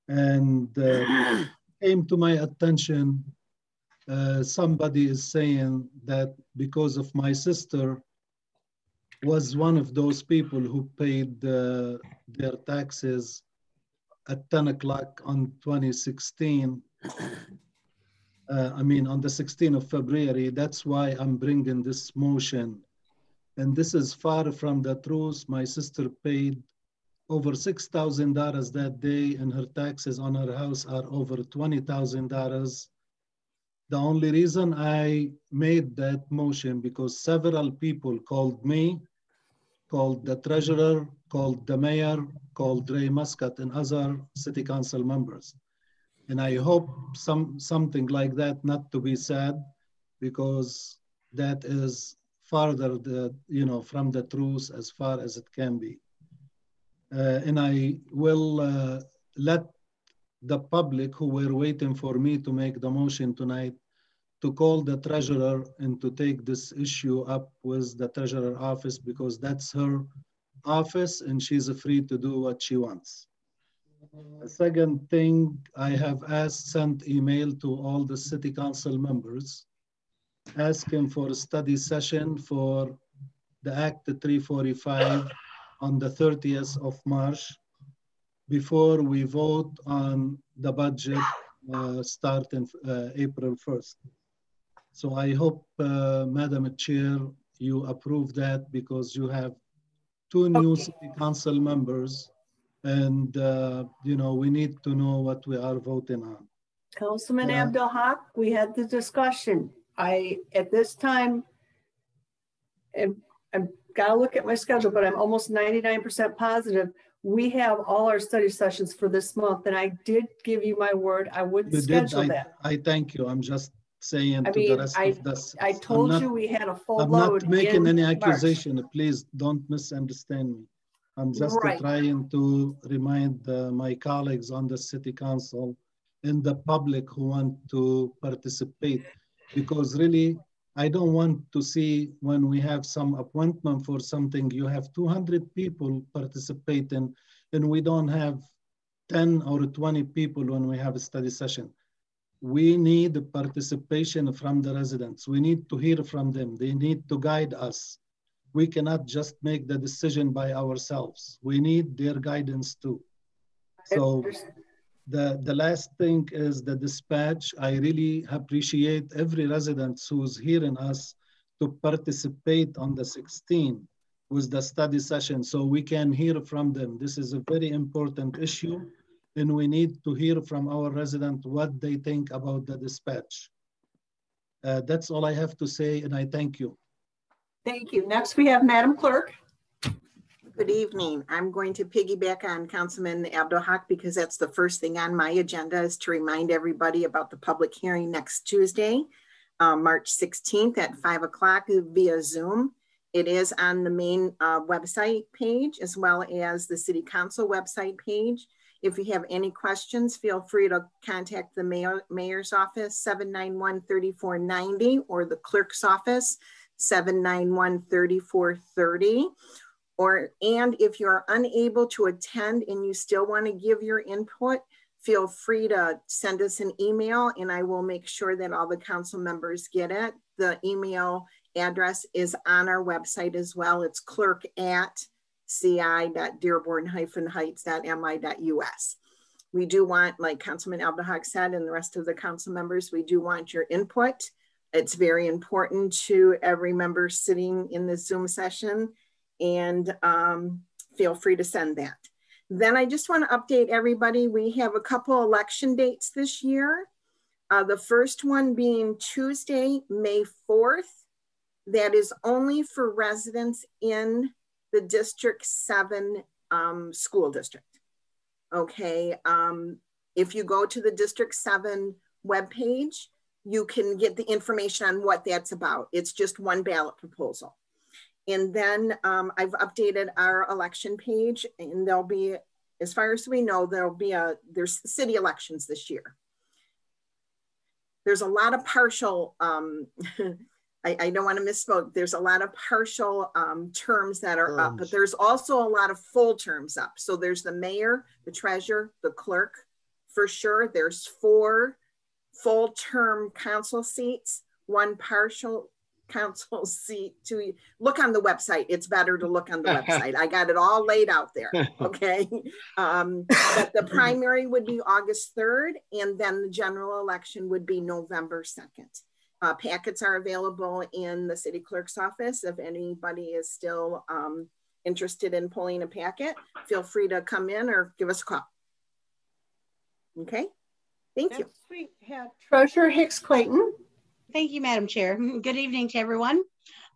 Speaker 4: And came to my attention, somebody is saying that because of my sister was one of those people who paid their taxes at 10 o'clock on 2016, on the 16th of February. That's why I'm bringing this motion. And this is far from the truth. My sister paid over $6,000 that day, and her taxes on her house are over $20,000. The only reason I made that motion because several people called me, called the treasurer, called the mayor, called Ray Muscat and other city council members. And I hope something like that not to be said, because that is farther from the truth as far as it can be. And I will let the public who were waiting for me to make the motion tonight to call the treasurer and to take this issue up with the treasurer office, because that's her office and she's free to do what she wants. The second thing, I have sent email to all the city council members asking for a study session for the Act 345 on the 30th of March before we vote on the budget starting April 1st. So I hope, Madam Chair, you approve that, because you have two new city council members and, we need to know what we are voting on.
Speaker 1: Councilman Abdelhak, we had the discussion. At this time, I've got to look at my schedule, but I'm almost 99% positive we have all our study sessions for this month. And I did give you my word I would schedule that.
Speaker 4: I thank you. I'm just saying
Speaker 1: I
Speaker 4: to the
Speaker 1: mean,
Speaker 4: rest of this.
Speaker 1: I told you we had a full
Speaker 4: I'm
Speaker 1: load
Speaker 4: not making
Speaker 1: in
Speaker 4: any
Speaker 1: March.
Speaker 4: accusation. Please don't misunderstand me. I'm just
Speaker 1: Right.
Speaker 4: trying to remind my colleagues on the city council and the public who want to participate, because really, I don't want to see when we have some appointment for something, you have 200 people participating and we don't have 10 or 20 people when we have a study session. We need the participation from the residents. We need to hear from them. They need to guide us. We cannot just make the decision by ourselves. We need their guidance too. So the last thing is the dispatch. I really appreciate every resident who's hearing us to participate on the 16th with the study session so we can hear from them. This is a very important issue, and we need to hear from our resident what they think about the dispatch. That's all I have to say, and I thank you.
Speaker 1: Thank you. Next, we have Madam Clerk.
Speaker 2: Good evening. I'm going to piggyback on Councilman Abdelhak because that's the first thing on my agenda, is to remind everybody about the public hearing next Tuesday, March 16th at 5 o'clock via Zoom. It is on the main website page as well as the City Council website page. If you have any questions, feel free to contact the mayor's office, 791-3490, or the clerk's office, 791-3430. And if you're unable to attend and you still want to give your input, feel free to send us an email and I will make sure that all the council members get it. The email address is on our website as well. It's clerk@ci.dearborn-heights.mi.us. We do want, like Councilman Abdelhak said, and the rest of the council members, we do want your input. It's very important to every member sitting in the Zoom session, and feel free to send that. Then I just want to update everybody. We have a couple election dates this year. The first one being Tuesday, May 4th. That is only for residents in the District 7 school district. Okay, if you go to the District 7 webpage, you can get the information on what that's about. It's just one ballot proposal. And then I've updated our election page, and there'll be, as far as we know, there's city elections this year. There's a lot of partial, I don't want to misspoke. There's a lot of partial terms that are up, but there's also a lot of full terms up. So there's the mayor, the treasurer, the clerk, for sure. There's 4 full-term council seats, 1 partial council seat. To look on the website, it's better to look on the website. I got it all laid out there. Okay, but the primary would be August 3rd, and then the general election would be November 2nd. Packets are available in the city clerk's office. If anybody is still interested in pulling a packet, feel free to come in or give us a call. Okay, thank you.
Speaker 1: We have Treasurer Hicks Clayton.
Speaker 14: Thank you, Madam Chair. Good evening to everyone.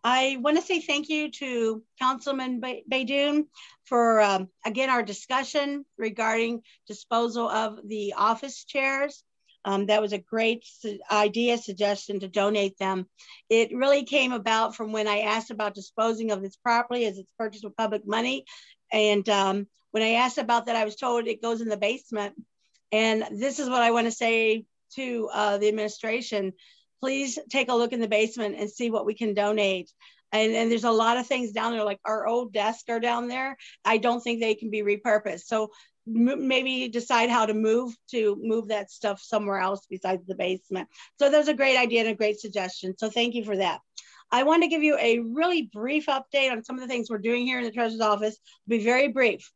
Speaker 14: I want to say thank you to Councilman Baydoun for, again, our discussion regarding disposal of the office chairs. That was a great suggestion to donate them. It really came about from when I asked about disposing of this property as it's purchased with public money. And when I asked about that, I was told it goes in the basement. And this is what I want to say to the administration. Please take a look in the basement and see what we can donate. And there's a lot of things down there, like our old desks are down there. I don't think they can be repurposed. So maybe decide how to move that stuff somewhere else besides the basement. So there's a great idea and a great suggestion. So thank you for that. I want to give you a really brief update on some of the things we're doing here in the Treasurer's Office. I'll be very brief.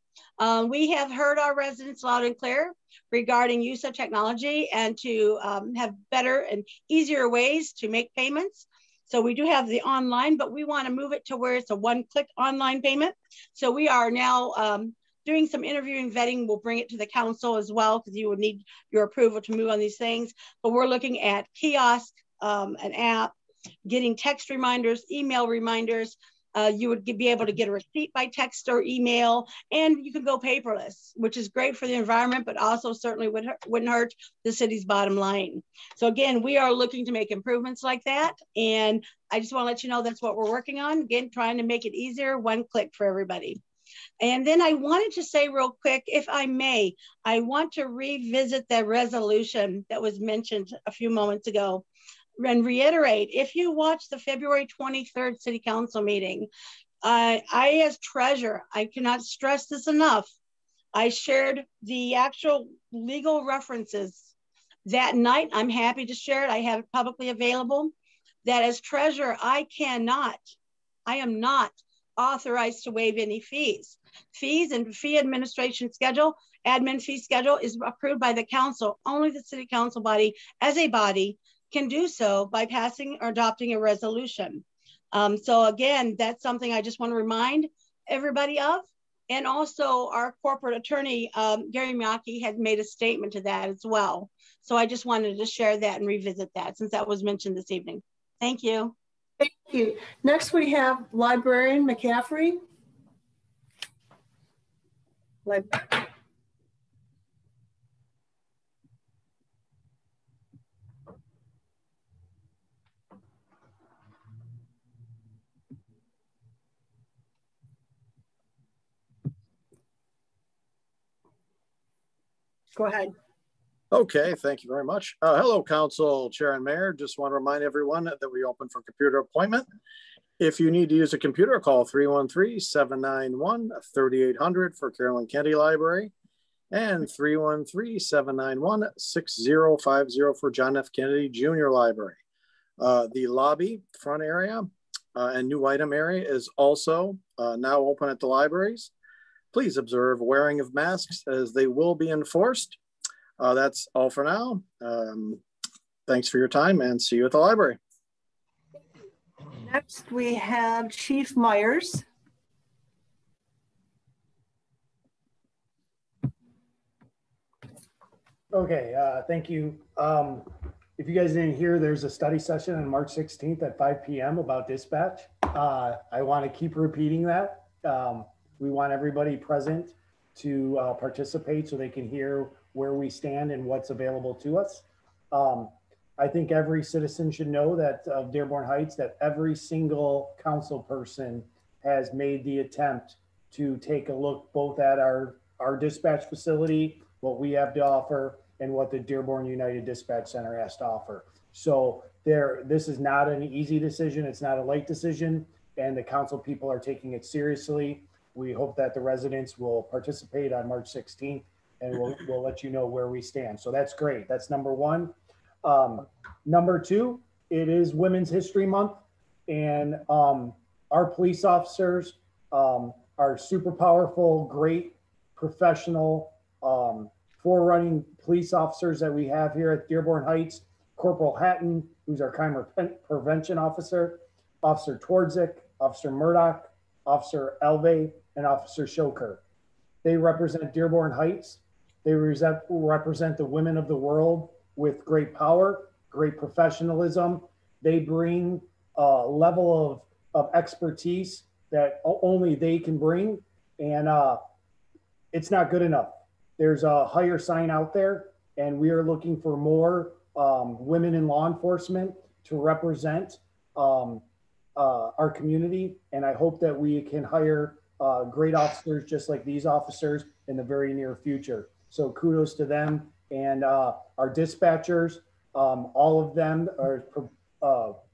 Speaker 14: We have heard our residents loud and clear regarding use of technology and to have better and easier ways to make payments. So we do have the online, but we want to move it to where it's a one-click online payment. So we are now doing some interviewing, vetting. We'll bring it to the council as well because you would need your approval to move on these things. But we're looking at kiosk, an app, getting text reminders, email reminders, You would be able to get a receipt by text or email, and you can go paperless, which is great for the environment, but also certainly wouldn't hurt the city's bottom line. So again, we are looking to make improvements like that. And I just want to let you know that's what we're working on. Again, trying to make it easier, one click for everybody. And then I wanted to say real quick, if I may, I want to revisit the resolution that was mentioned a few moments ago and reiterate, if you watch the February 23rd City Council meeting, I as treasurer, I cannot stress this enough. I shared the actual legal references that night. I'm happy to share it. I have it publicly available. That as treasurer, I am not authorized to waive any fees. Fees and fee administration schedule, admin fee schedule is approved by the council. Only the city council body as a body can do so by passing or adopting a resolution. So again, that's something I just want to remind everybody of. And also our corporate attorney, Gary Mackey, had made a statement to that as well. So I just wanted to share that and revisit that since that was mentioned this evening. Thank you.
Speaker 1: Thank you. Next, we have Librarian McCaffrey. Go ahead.
Speaker 9: Okay, thank you very much. Hello, Council Chair and Mayor. Just want to remind everyone that we open for computer appointment. If you need to use a computer, call 313-791-3800 for Carolyn Kennedy Library and 313-791-6050 for John F. Kennedy Jr. Library. The lobby front area and new item area is also now open at the libraries. Please observe wearing of masks as they will be enforced. That's all for now. Thanks for your time and see you at the library.
Speaker 1: Next, we have Chief Myers.
Speaker 16: Okay, thank you. If you guys didn't hear, there's a study session on March 16th at 5 p.m. about dispatch. I want to keep repeating that. We want everybody present to participate so they can hear where we stand and what's available to us. I think every citizen should know that of Dearborn Heights, that every single council person has made the attempt to take a look both at our dispatch facility, what we have to offer, and what the Dearborn United Dispatch Center has to offer. So this is not an easy decision. It's not a light decision, and the council people are taking it seriously. We hope that the residents will participate on March 16th, and we'll let you know where we stand. So that's great. That's number one. Number two, it is Women's History Month, and our police officers are super powerful, great, professional, forerunning police officers that we have here at Dearborn Heights. Corporal Hatton, who's our crime prevention officer, Officer Twardzik, Officer Murdoch, Officer Elvey, and Officer Shoker. They represent Dearborn Heights. They represent the women of the world with great power, great professionalism. They bring a level of expertise that only they can bring, and it's not good enough. There's a higher sign out there, and we are looking for more women in law enforcement to represent our community, and I hope that we can hire great officers just like these officers in the very near future. So kudos to them. And our dispatchers, all of them are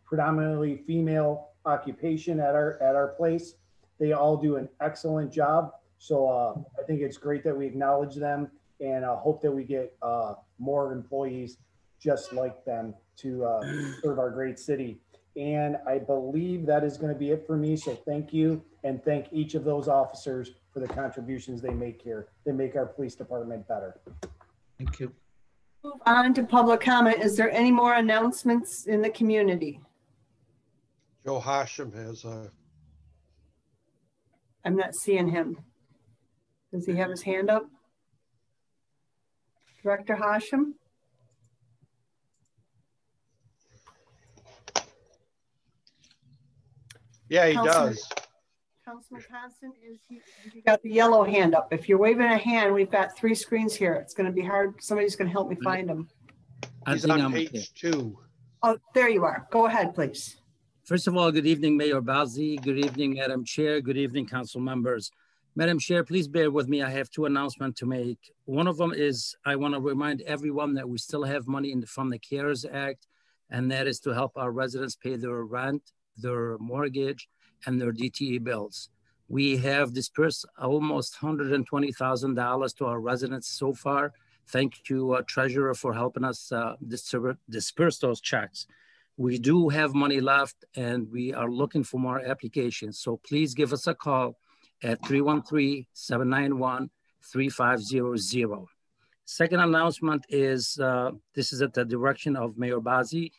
Speaker 16: predominantly female occupation at our place. They all do an excellent job. So I think it's great that we acknowledge them, and hope that we get more employees just like them to serve our great city. And I believe that is going to be it for me. So thank you, and thank each of those officers for the contributions they make here. They make our police department better.
Speaker 4: Thank you.
Speaker 1: Move on to public comment. Is there any more announcements in the community?
Speaker 6: Joe Hashem has a...
Speaker 1: I'm not seeing him. Does he have his hand up? Director Hashem?
Speaker 6: Yeah, he does.
Speaker 1: Councilman Constant, you got the yellow hand up. If you're waving a hand, we've got 3 screens here. It's going to be hard. Somebody's going to help me find them.
Speaker 6: He's on page 2.
Speaker 1: Oh, there you are. Go ahead, please.
Speaker 18: First of all, good evening, Mayor Bazi. Good evening, Madam Chair. Good evening, council members. Madam Chair, please bear with me. I have 2 announcements to make. One of them is I want to remind everyone that we still have money from the CARES Act, and that is to help our residents pay their rent, their mortgage, and their DTE bills. We have dispersed almost $120,000 to our residents so far. Thank you, Treasurer, for helping us disperse those checks. We do have money left, and we are looking for more applications. So please give us a call at 313-791-3500. Second announcement is, this is at the direction of Mayor Bazi.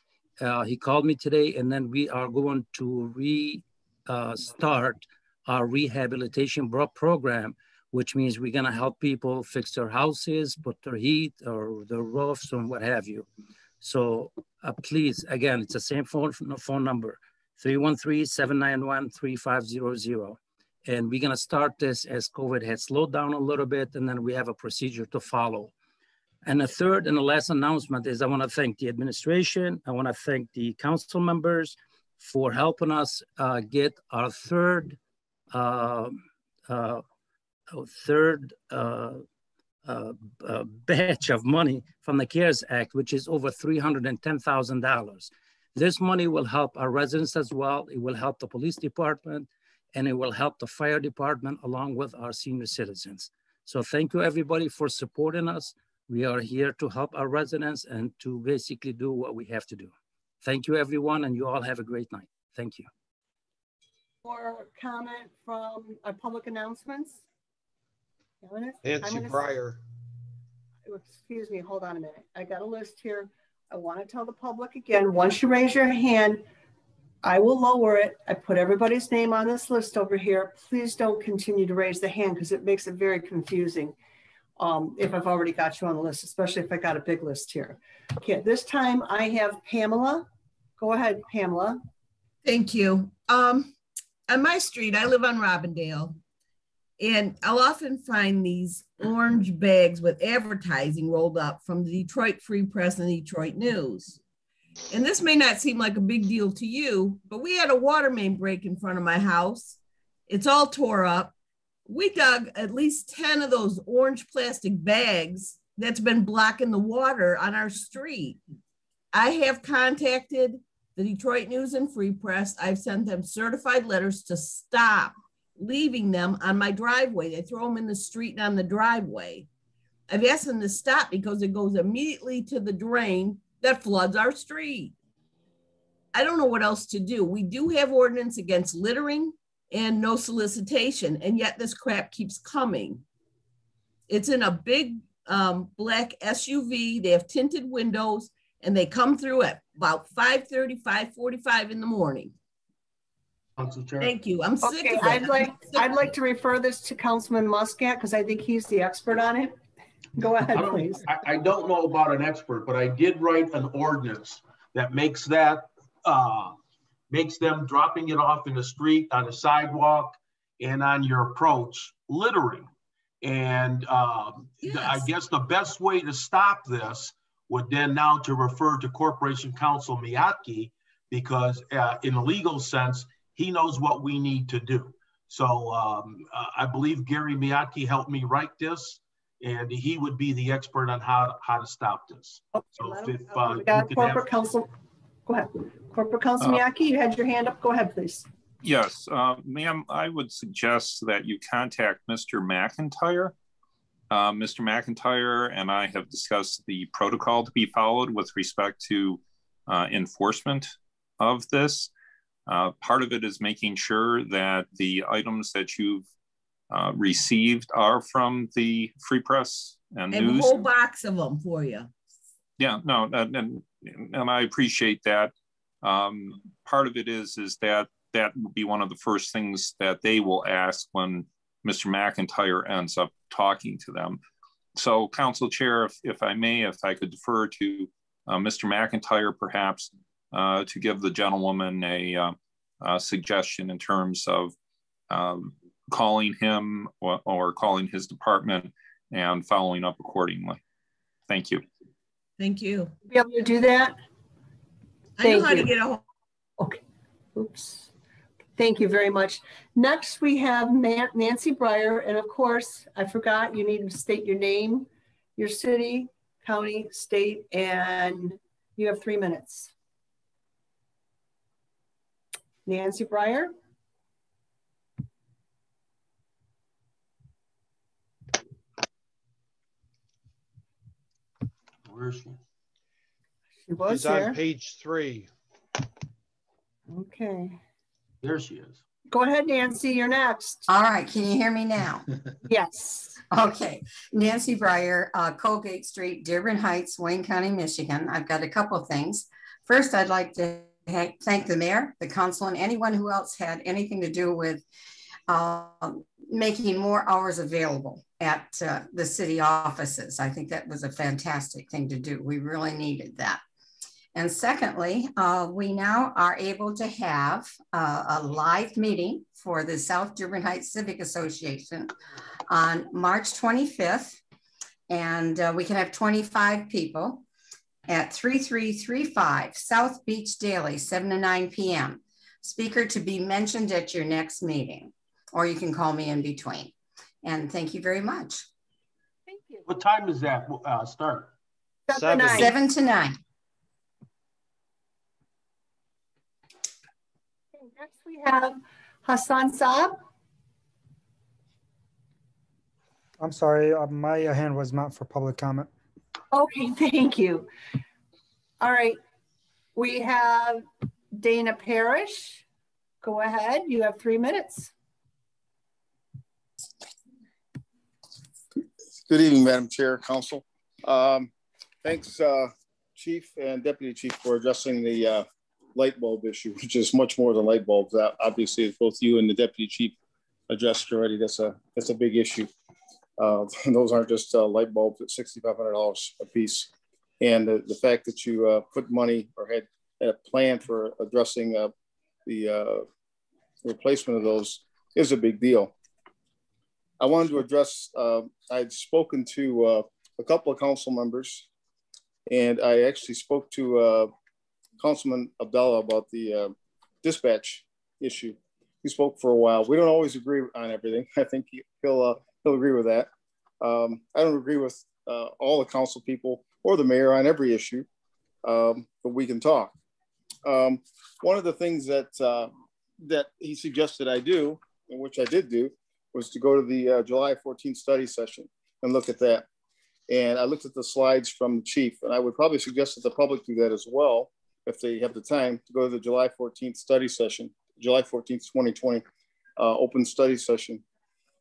Speaker 18: He called me today, and then we are going to restart our rehabilitation program, which means we're gonna help people fix their houses, put their heat or their roofs and what have you. So please, again, it's the same phone number, 313-791-3500. And we're gonna start this as COVID has slowed down a little bit, and then we have a procedure to follow. And the third and the last announcement is I wanna thank the administration. I wanna thank the council members for helping us get our third batch of money from the CARES Act, which is over $310,000. This money will help our residents as well. It will help the police department, and it will help the fire department along with our senior citizens. So thank you everybody for supporting us. We are here to help our residents and to basically do what we have to do. Thank you everyone, and you all have a great night. Thank you.
Speaker 1: More comment from public announcements?
Speaker 6: Nancy Breyer.
Speaker 1: Excuse me, hold on a minute. I got a list here. I want to tell the public again, once you raise your hand, I will lower it. I put everybody's name on this list over here. Please don't continue to raise the hand because it makes it very confusing if I've already got you on the list, especially if I got a big list here. Okay, this time I have Pamela. Go ahead, Pamela.
Speaker 10: Thank you. On my street, I live on Robindale, and I'll often find these orange bags with advertising rolled up from the Detroit Free Press and Detroit News. And this may not seem like a big deal to you, but we had a water main break in front of my house. It's all tore up. We dug at least 10 of those orange plastic bags that's been blocking the water on our street. I have contacted the Detroit News and Free Press. I've sent them certified letters to stop leaving them on my driveway. They throw them in the street and on the driveway. I've asked them to stop because it goes immediately to the drain that floods our street. I don't know what else to do. We do have ordinance against littering and no solicitation, and yet this crap keeps coming. It's in a big black SUV. They have tinted windows, and they come through at about 5:30, 5:45 in the morning. Thank you. I'm sick of it.
Speaker 1: I'd like to refer this to Councilman Muscat because I think he's the expert on it. Go ahead, please.
Speaker 7: I don't know about an expert, but I did write an ordinance that makes that, makes them dropping it off in the street, on the sidewalk, and on your approach, littering. And
Speaker 10: yes.
Speaker 7: I guess the best way to stop this would then now to refer to Corporation Counsel Miyake, because in a legal sense, he knows what we need to do. So I believe Gary Miyake helped me write this, and he would be the expert on how to stop this.
Speaker 1: Okay,
Speaker 7: so
Speaker 1: we got Corporate Counsel. Go ahead. Corporate Counsel Miyake, you had your hand up. Go ahead, please.
Speaker 13: Yes, ma'am, I would suggest that you contact Mr. McIntyre. Mr. McIntyre and I have discussed the protocol to be followed with respect to enforcement of this. Part of it is making sure that the items that you've received are from the Free Press and News.
Speaker 10: And a whole box of them for you.
Speaker 13: Yeah, no, and I appreciate that. Part of it is that will be one of the first things that they will ask when Mr. McIntyre ends up talking to them. So, Council Chair, if I may, if I could defer to Mr. McIntyre, perhaps, to give the gentlewoman a suggestion in terms of calling him or calling his department and following up accordingly. Thank you.
Speaker 10: Thank you.
Speaker 1: Be able to do that?
Speaker 10: I know how to get a hold.
Speaker 1: Okay. Oops. Thank you very much. Next, we have Nancy Breyer. And of course, I forgot, you need to state your name, your city, county, state, and you have 3 minutes. Nancy Breyer.
Speaker 7: Where is she?
Speaker 1: She was
Speaker 6: She's
Speaker 1: here.
Speaker 6: on page 3.
Speaker 1: Okay.
Speaker 7: There she is.
Speaker 1: Go ahead, Nancy, you're next.
Speaker 12: All right, can you hear me now?
Speaker 1: Yes.
Speaker 12: Okay, Nancy Breyer, Colgate Street, Dearborn Heights, Wayne County, Michigan. I've got a couple of things. First, I'd like to thank the mayor, the council, and anyone who else had anything to do with making more hours available at the city offices. I think that was a fantastic thing to do. We really needed that. And secondly, we now are able to have a live meeting for the South Dearborn Heights Civic Association on March 25th. And we can have 25 people at 3335 South Beach Daily, 7 to 9 p.m. Speaker to be mentioned at your next meeting, or you can call me in between. And thank you very much.
Speaker 1: Thank you.
Speaker 7: What time is that start?
Speaker 12: 7 to 9.
Speaker 1: Next we have Hassan Saab.
Speaker 19: I'm sorry, my hand was not for public comment.
Speaker 1: Okay, thank you. All right, we have Dana Parrish. Go ahead, you have 3 minutes.
Speaker 22: Good evening, Madam Chair, Council. Thanks, Chief and Deputy Chief, for addressing the light bulb issue, which is much more than light bulbs. Obviously, as both you and the Deputy Chief addressed already, that's a big issue. Those aren't just light bulbs at $6,500 a piece. And the fact that you put money or had a plan for addressing the replacement of those is a big deal. I wanted to address, I'd spoken to a couple of council members, and I actually spoke to Councilman Abdallah about the dispatch issue. We spoke for a while. We don't always agree on everything. I think he'll agree with that. I don't agree with all the council people or the mayor on every issue, but we can talk. One of the things that he suggested I do, and which I did do, was to go to the July 14th study session and look at that. And I looked at the slides from the chief, and I would probably suggest that the public do that as well, if they have the time, to go to the July 14th study session, July 14th, 2020 open study session.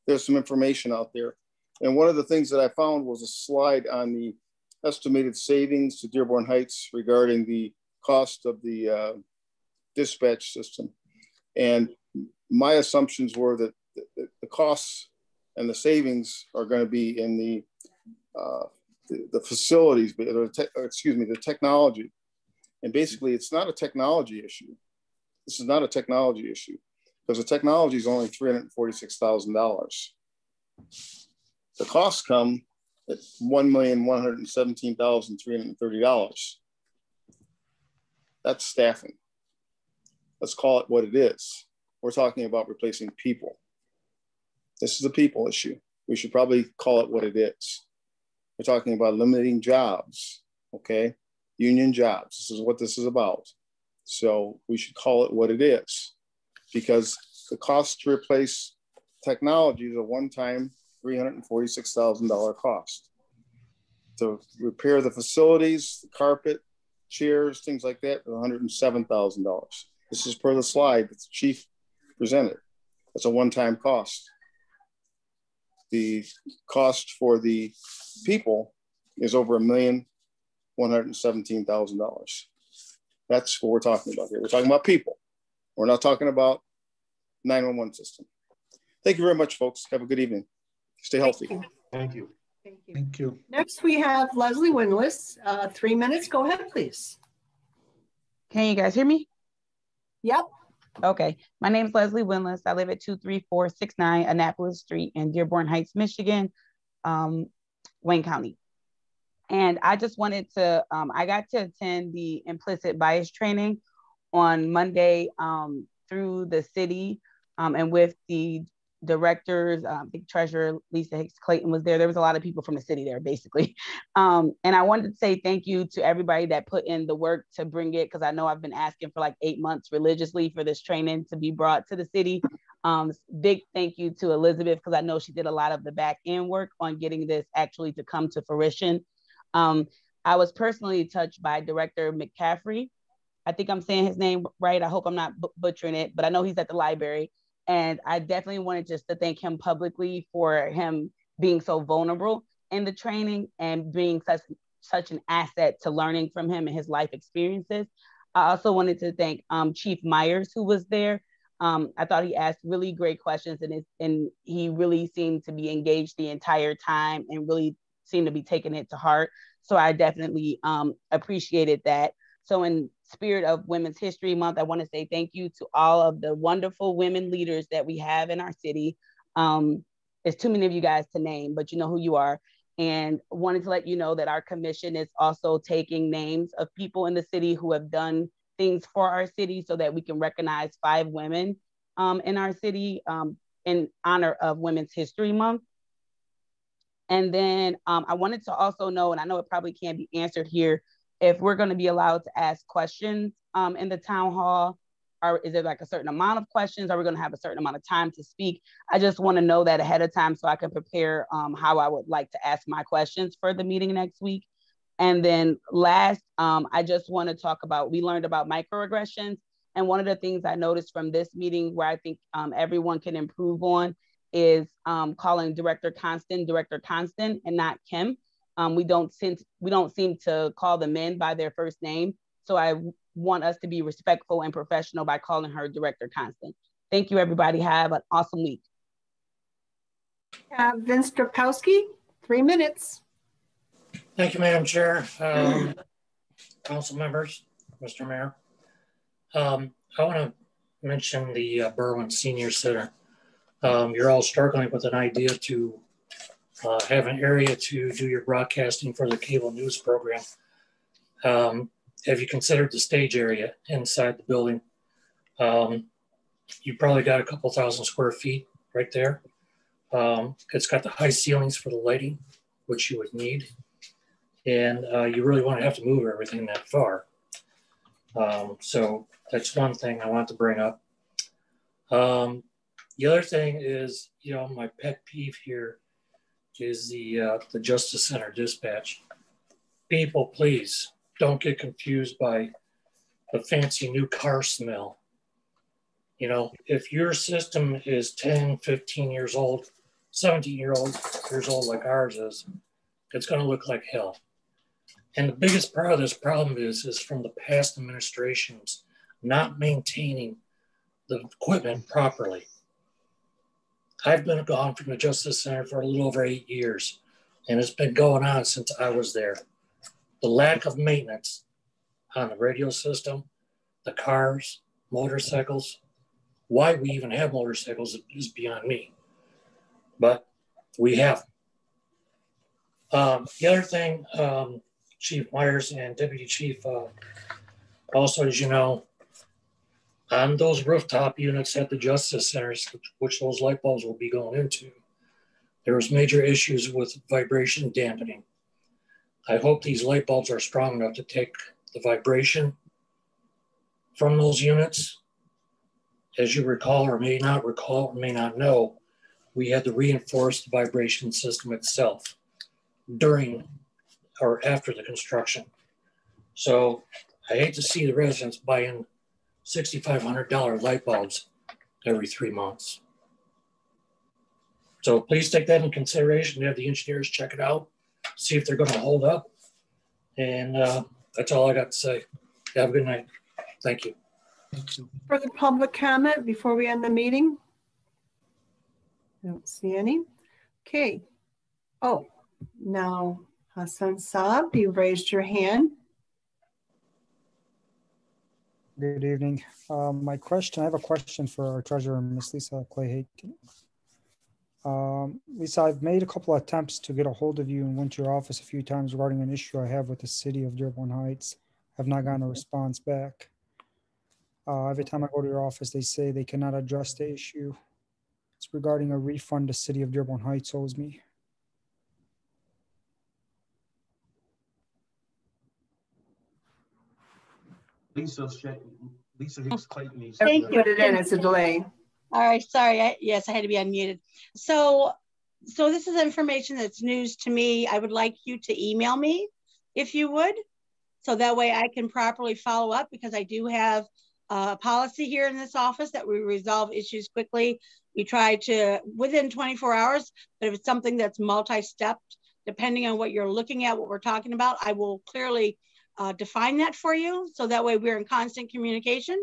Speaker 22: There's some information out there. And one of the things that I found was a slide on the estimated savings to Dearborn Heights regarding the cost of the dispatch system. And my assumptions were that the costs and the savings are going to be in the facilities, the technology. And basically, it's not a technology issue. This is not a technology issue, because the technology is only $346,000. The costs come at $1,117,330. That's staffing. Let's call it what it is. We're talking about replacing people. This is a people issue. We should probably call it what it is. We're talking about limiting jobs, okay? Union jobs. This is what this is about. So we should call it what it is, because the cost to replace technology is a one-time $346,000 cost. To repair the facilities, the carpet, chairs, things like that, $107,000. This is per the slide that the chief presented. It's a one-time cost. The cost for the people is over $1,117,000. That's what we're talking about here. We're talking about people. We're not talking about 911 system. Thank you very much, folks. Have a good evening. Stay healthy.
Speaker 7: Thank you.
Speaker 1: Thank you.
Speaker 4: Thank you.
Speaker 1: Next, we have Leslie Winless. 3 minutes. Go ahead, please.
Speaker 23: Can you guys hear me?
Speaker 1: Yep.
Speaker 15: Okay, my name is Leslie Winless. I live at 23469 Annapolis Street in Dearborn Heights, Michigan, Wayne County. And I just wanted to, I got to attend the implicit bias training on Monday through the city and with the directors, the treasurer, Lisa Hicks Clayton was there. There was a lot of people from the city there, basically. And I wanted to say thank you to everybody that put in the work to bring it, because I know I've been asking for like 8 months religiously for this training to be brought to the city. Big thank you to Elizabeth, because I know she did a lot of the back end work on getting this actually to come to fruition. I was personally touched by Director McCaffrey. I think I'm saying his name right. I hope I'm not butchering it, but I know he's at the library. And I definitely wanted just to thank him publicly for him being so vulnerable in the training and being such an asset to learning from him and his life experiences. I also wanted to thank Chief Myers, who was there. I thought he asked really great questions, and he really seemed to be engaged the entire time and really seemed to be taking it to heart. So I definitely appreciated that. So in spirit of Women's History Month, I want to say thank you to all of the wonderful women leaders that we have in our city. There's too many of you guys to name, but you know who you are. And wanted to let you know that our commission is also taking names of people in the city who have done things for our city so that we can recognize 5 women in our city in honor of Women's History Month. And then I wanted to also know, and I know it probably can't be answered here, if we're going to be allowed to ask questions in the town hall, or is it like a certain amount of questions? Are we going to have a certain amount of time to speak? I just want to know that ahead of time so I can prepare how I would like to ask my questions for the meeting next week. And then last, I just want to talk about, we learned about microaggressions. And one of the things I noticed from this meeting where I think everyone can improve on is calling Director Constant and not Kim. We don't seem to call the men by their first name. So I want us to be respectful and professional by calling her Director Constant. Thank you, everybody. Have an awesome week.
Speaker 1: Vince Drapkowski, 3 minutes.
Speaker 17: Thank you, Madam Chair. Council members, Mr. Mayor. I want to mention the Berwyn Senior Center. You're all struggling with an idea to have an area to do your broadcasting for the cable news program. Have you considered the stage area inside the building? You probably got a couple thousand square feet right there. It's got the high ceilings for the lighting, which you would need. And you really won't have to move everything that far. So that's one thing I want to bring up. The other thing is, you know, my pet peeve here is the Justice Center dispatch. People, please don't get confused by the fancy new car smell. You know, if your system is 10, 15 years old, 17 years old like ours is, it's going to look like hell. And the biggest part of this problem is from the past administrations not maintaining the equipment properly. I've been gone from the Justice Center for a little over 8 years, and it's been going on since I was there. The lack of maintenance on the radio system, the cars, motorcycles, why we even have motorcycles is beyond me, but we have them. The other thing, Chief Myers and Deputy Chief, also, as you know, on those rooftop units at the Justice Centers, which those light bulbs will be going into, there was major issues with vibration dampening. I hope these light bulbs are strong enough to take the vibration from those units. As you recall, or may not recall, or may not know, we had to reinforce the vibration system itself during or after the construction. So I hate to see the residents buying $6,500 light bulbs every 3 months. So please take that in consideration. Have the engineers check it out, see if they're going to hold up. And that's all I got to say. Have a good night. Thank you.
Speaker 1: Further public comment before we end the meeting? I don't see any. Okay. Oh, now Hassan Saab, you raised your hand.
Speaker 19: Good evening. I have a question for our treasurer, Ms. Lisa Clay-Haken. Lisa, I've made a couple of attempts to get a hold of you and went to your office a few times regarding an issue I have with the city of Dearborn Heights. I've not gotten a response back. Every time I go to your office, they say they cannot address the issue. It's regarding a refund the city of Dearborn Heights owes me.
Speaker 7: Lisa Hicks Clayton needs
Speaker 1: Thank you. Put it in. It's a delay.
Speaker 14: All right. Sorry. Yes, I had to be unmuted. So this is information that's news to me. I would like you to email me if you would. So that way I can properly follow up, because I do have a policy here in this office that we resolve issues quickly. We try to within 24 hours, but if it's something that's multi-stepped, depending on what you're looking at, what we're talking about, I will clearly define that for you. So that way we're in constant communication,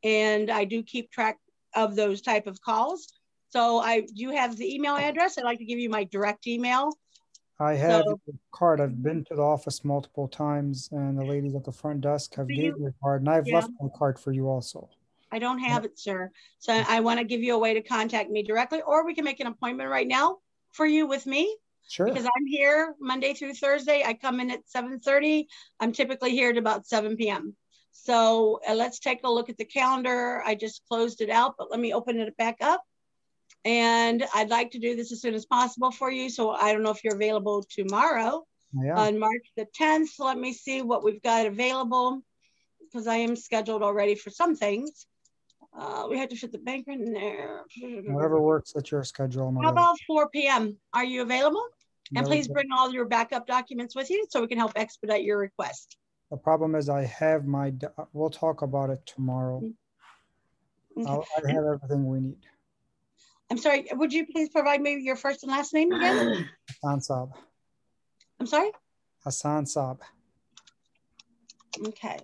Speaker 14: and I do keep track of those type of calls. So I do have the email address. I'd like to give you my direct email.
Speaker 19: I have your card. I've been to the office multiple times, and the ladies at the front desk have gave me a card, and I've left my card for you also.
Speaker 14: I don't have it, sir. So I want to give you a way to contact me directly, or we can make an appointment right now for you with me.
Speaker 19: Sure.
Speaker 14: Because I'm here Monday through Thursday. I come in at 7:30. I'm typically here at about 7 p.m. So let's take a look at the calendar. I just closed it out, but let me open it back up. And I'd like to do this as soon as possible for you. So I don't know if you're available tomorrow on March the 10th. Let me see what we've got available, because I am scheduled already for some things. We had to fit the banker in there.
Speaker 19: Whatever works at your schedule.
Speaker 14: How about 4 p.m.? Are you available? And
Speaker 19: No,
Speaker 14: please bring all your backup documents with you so we can help expedite your request.
Speaker 19: The problem is I have we'll talk about it tomorrow.
Speaker 14: Okay.
Speaker 19: I have everything we need.
Speaker 14: I'm sorry, would you please provide me your first and last name again?
Speaker 19: Hassan Saab.
Speaker 14: I'm sorry?
Speaker 19: Hassan Saab.
Speaker 14: Okay.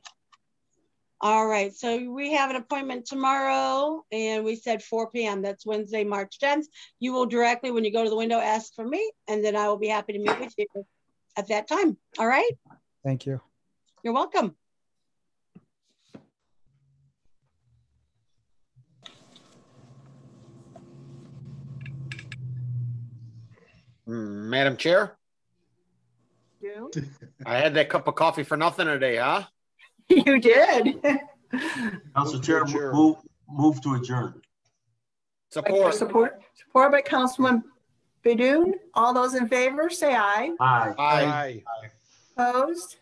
Speaker 14: All right, so we have an appointment tomorrow, and we said 4 p.m. That's Wednesday, March 10th. You will directly, when you go to the window, ask for me, and then I will be happy to meet with you at that time. All right?
Speaker 19: Thank you.
Speaker 14: You're welcome.
Speaker 5: Madam Chair? I had that cup of coffee for nothing today, huh?
Speaker 1: You did.
Speaker 7: Council Chair, move to adjourn.
Speaker 1: Support by Councilman Badoon. All those in favor, say aye.
Speaker 7: Aye.
Speaker 1: Opposed?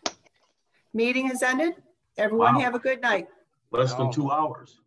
Speaker 1: Meeting has ended. Everyone have a good night.
Speaker 7: Less than 2 hours.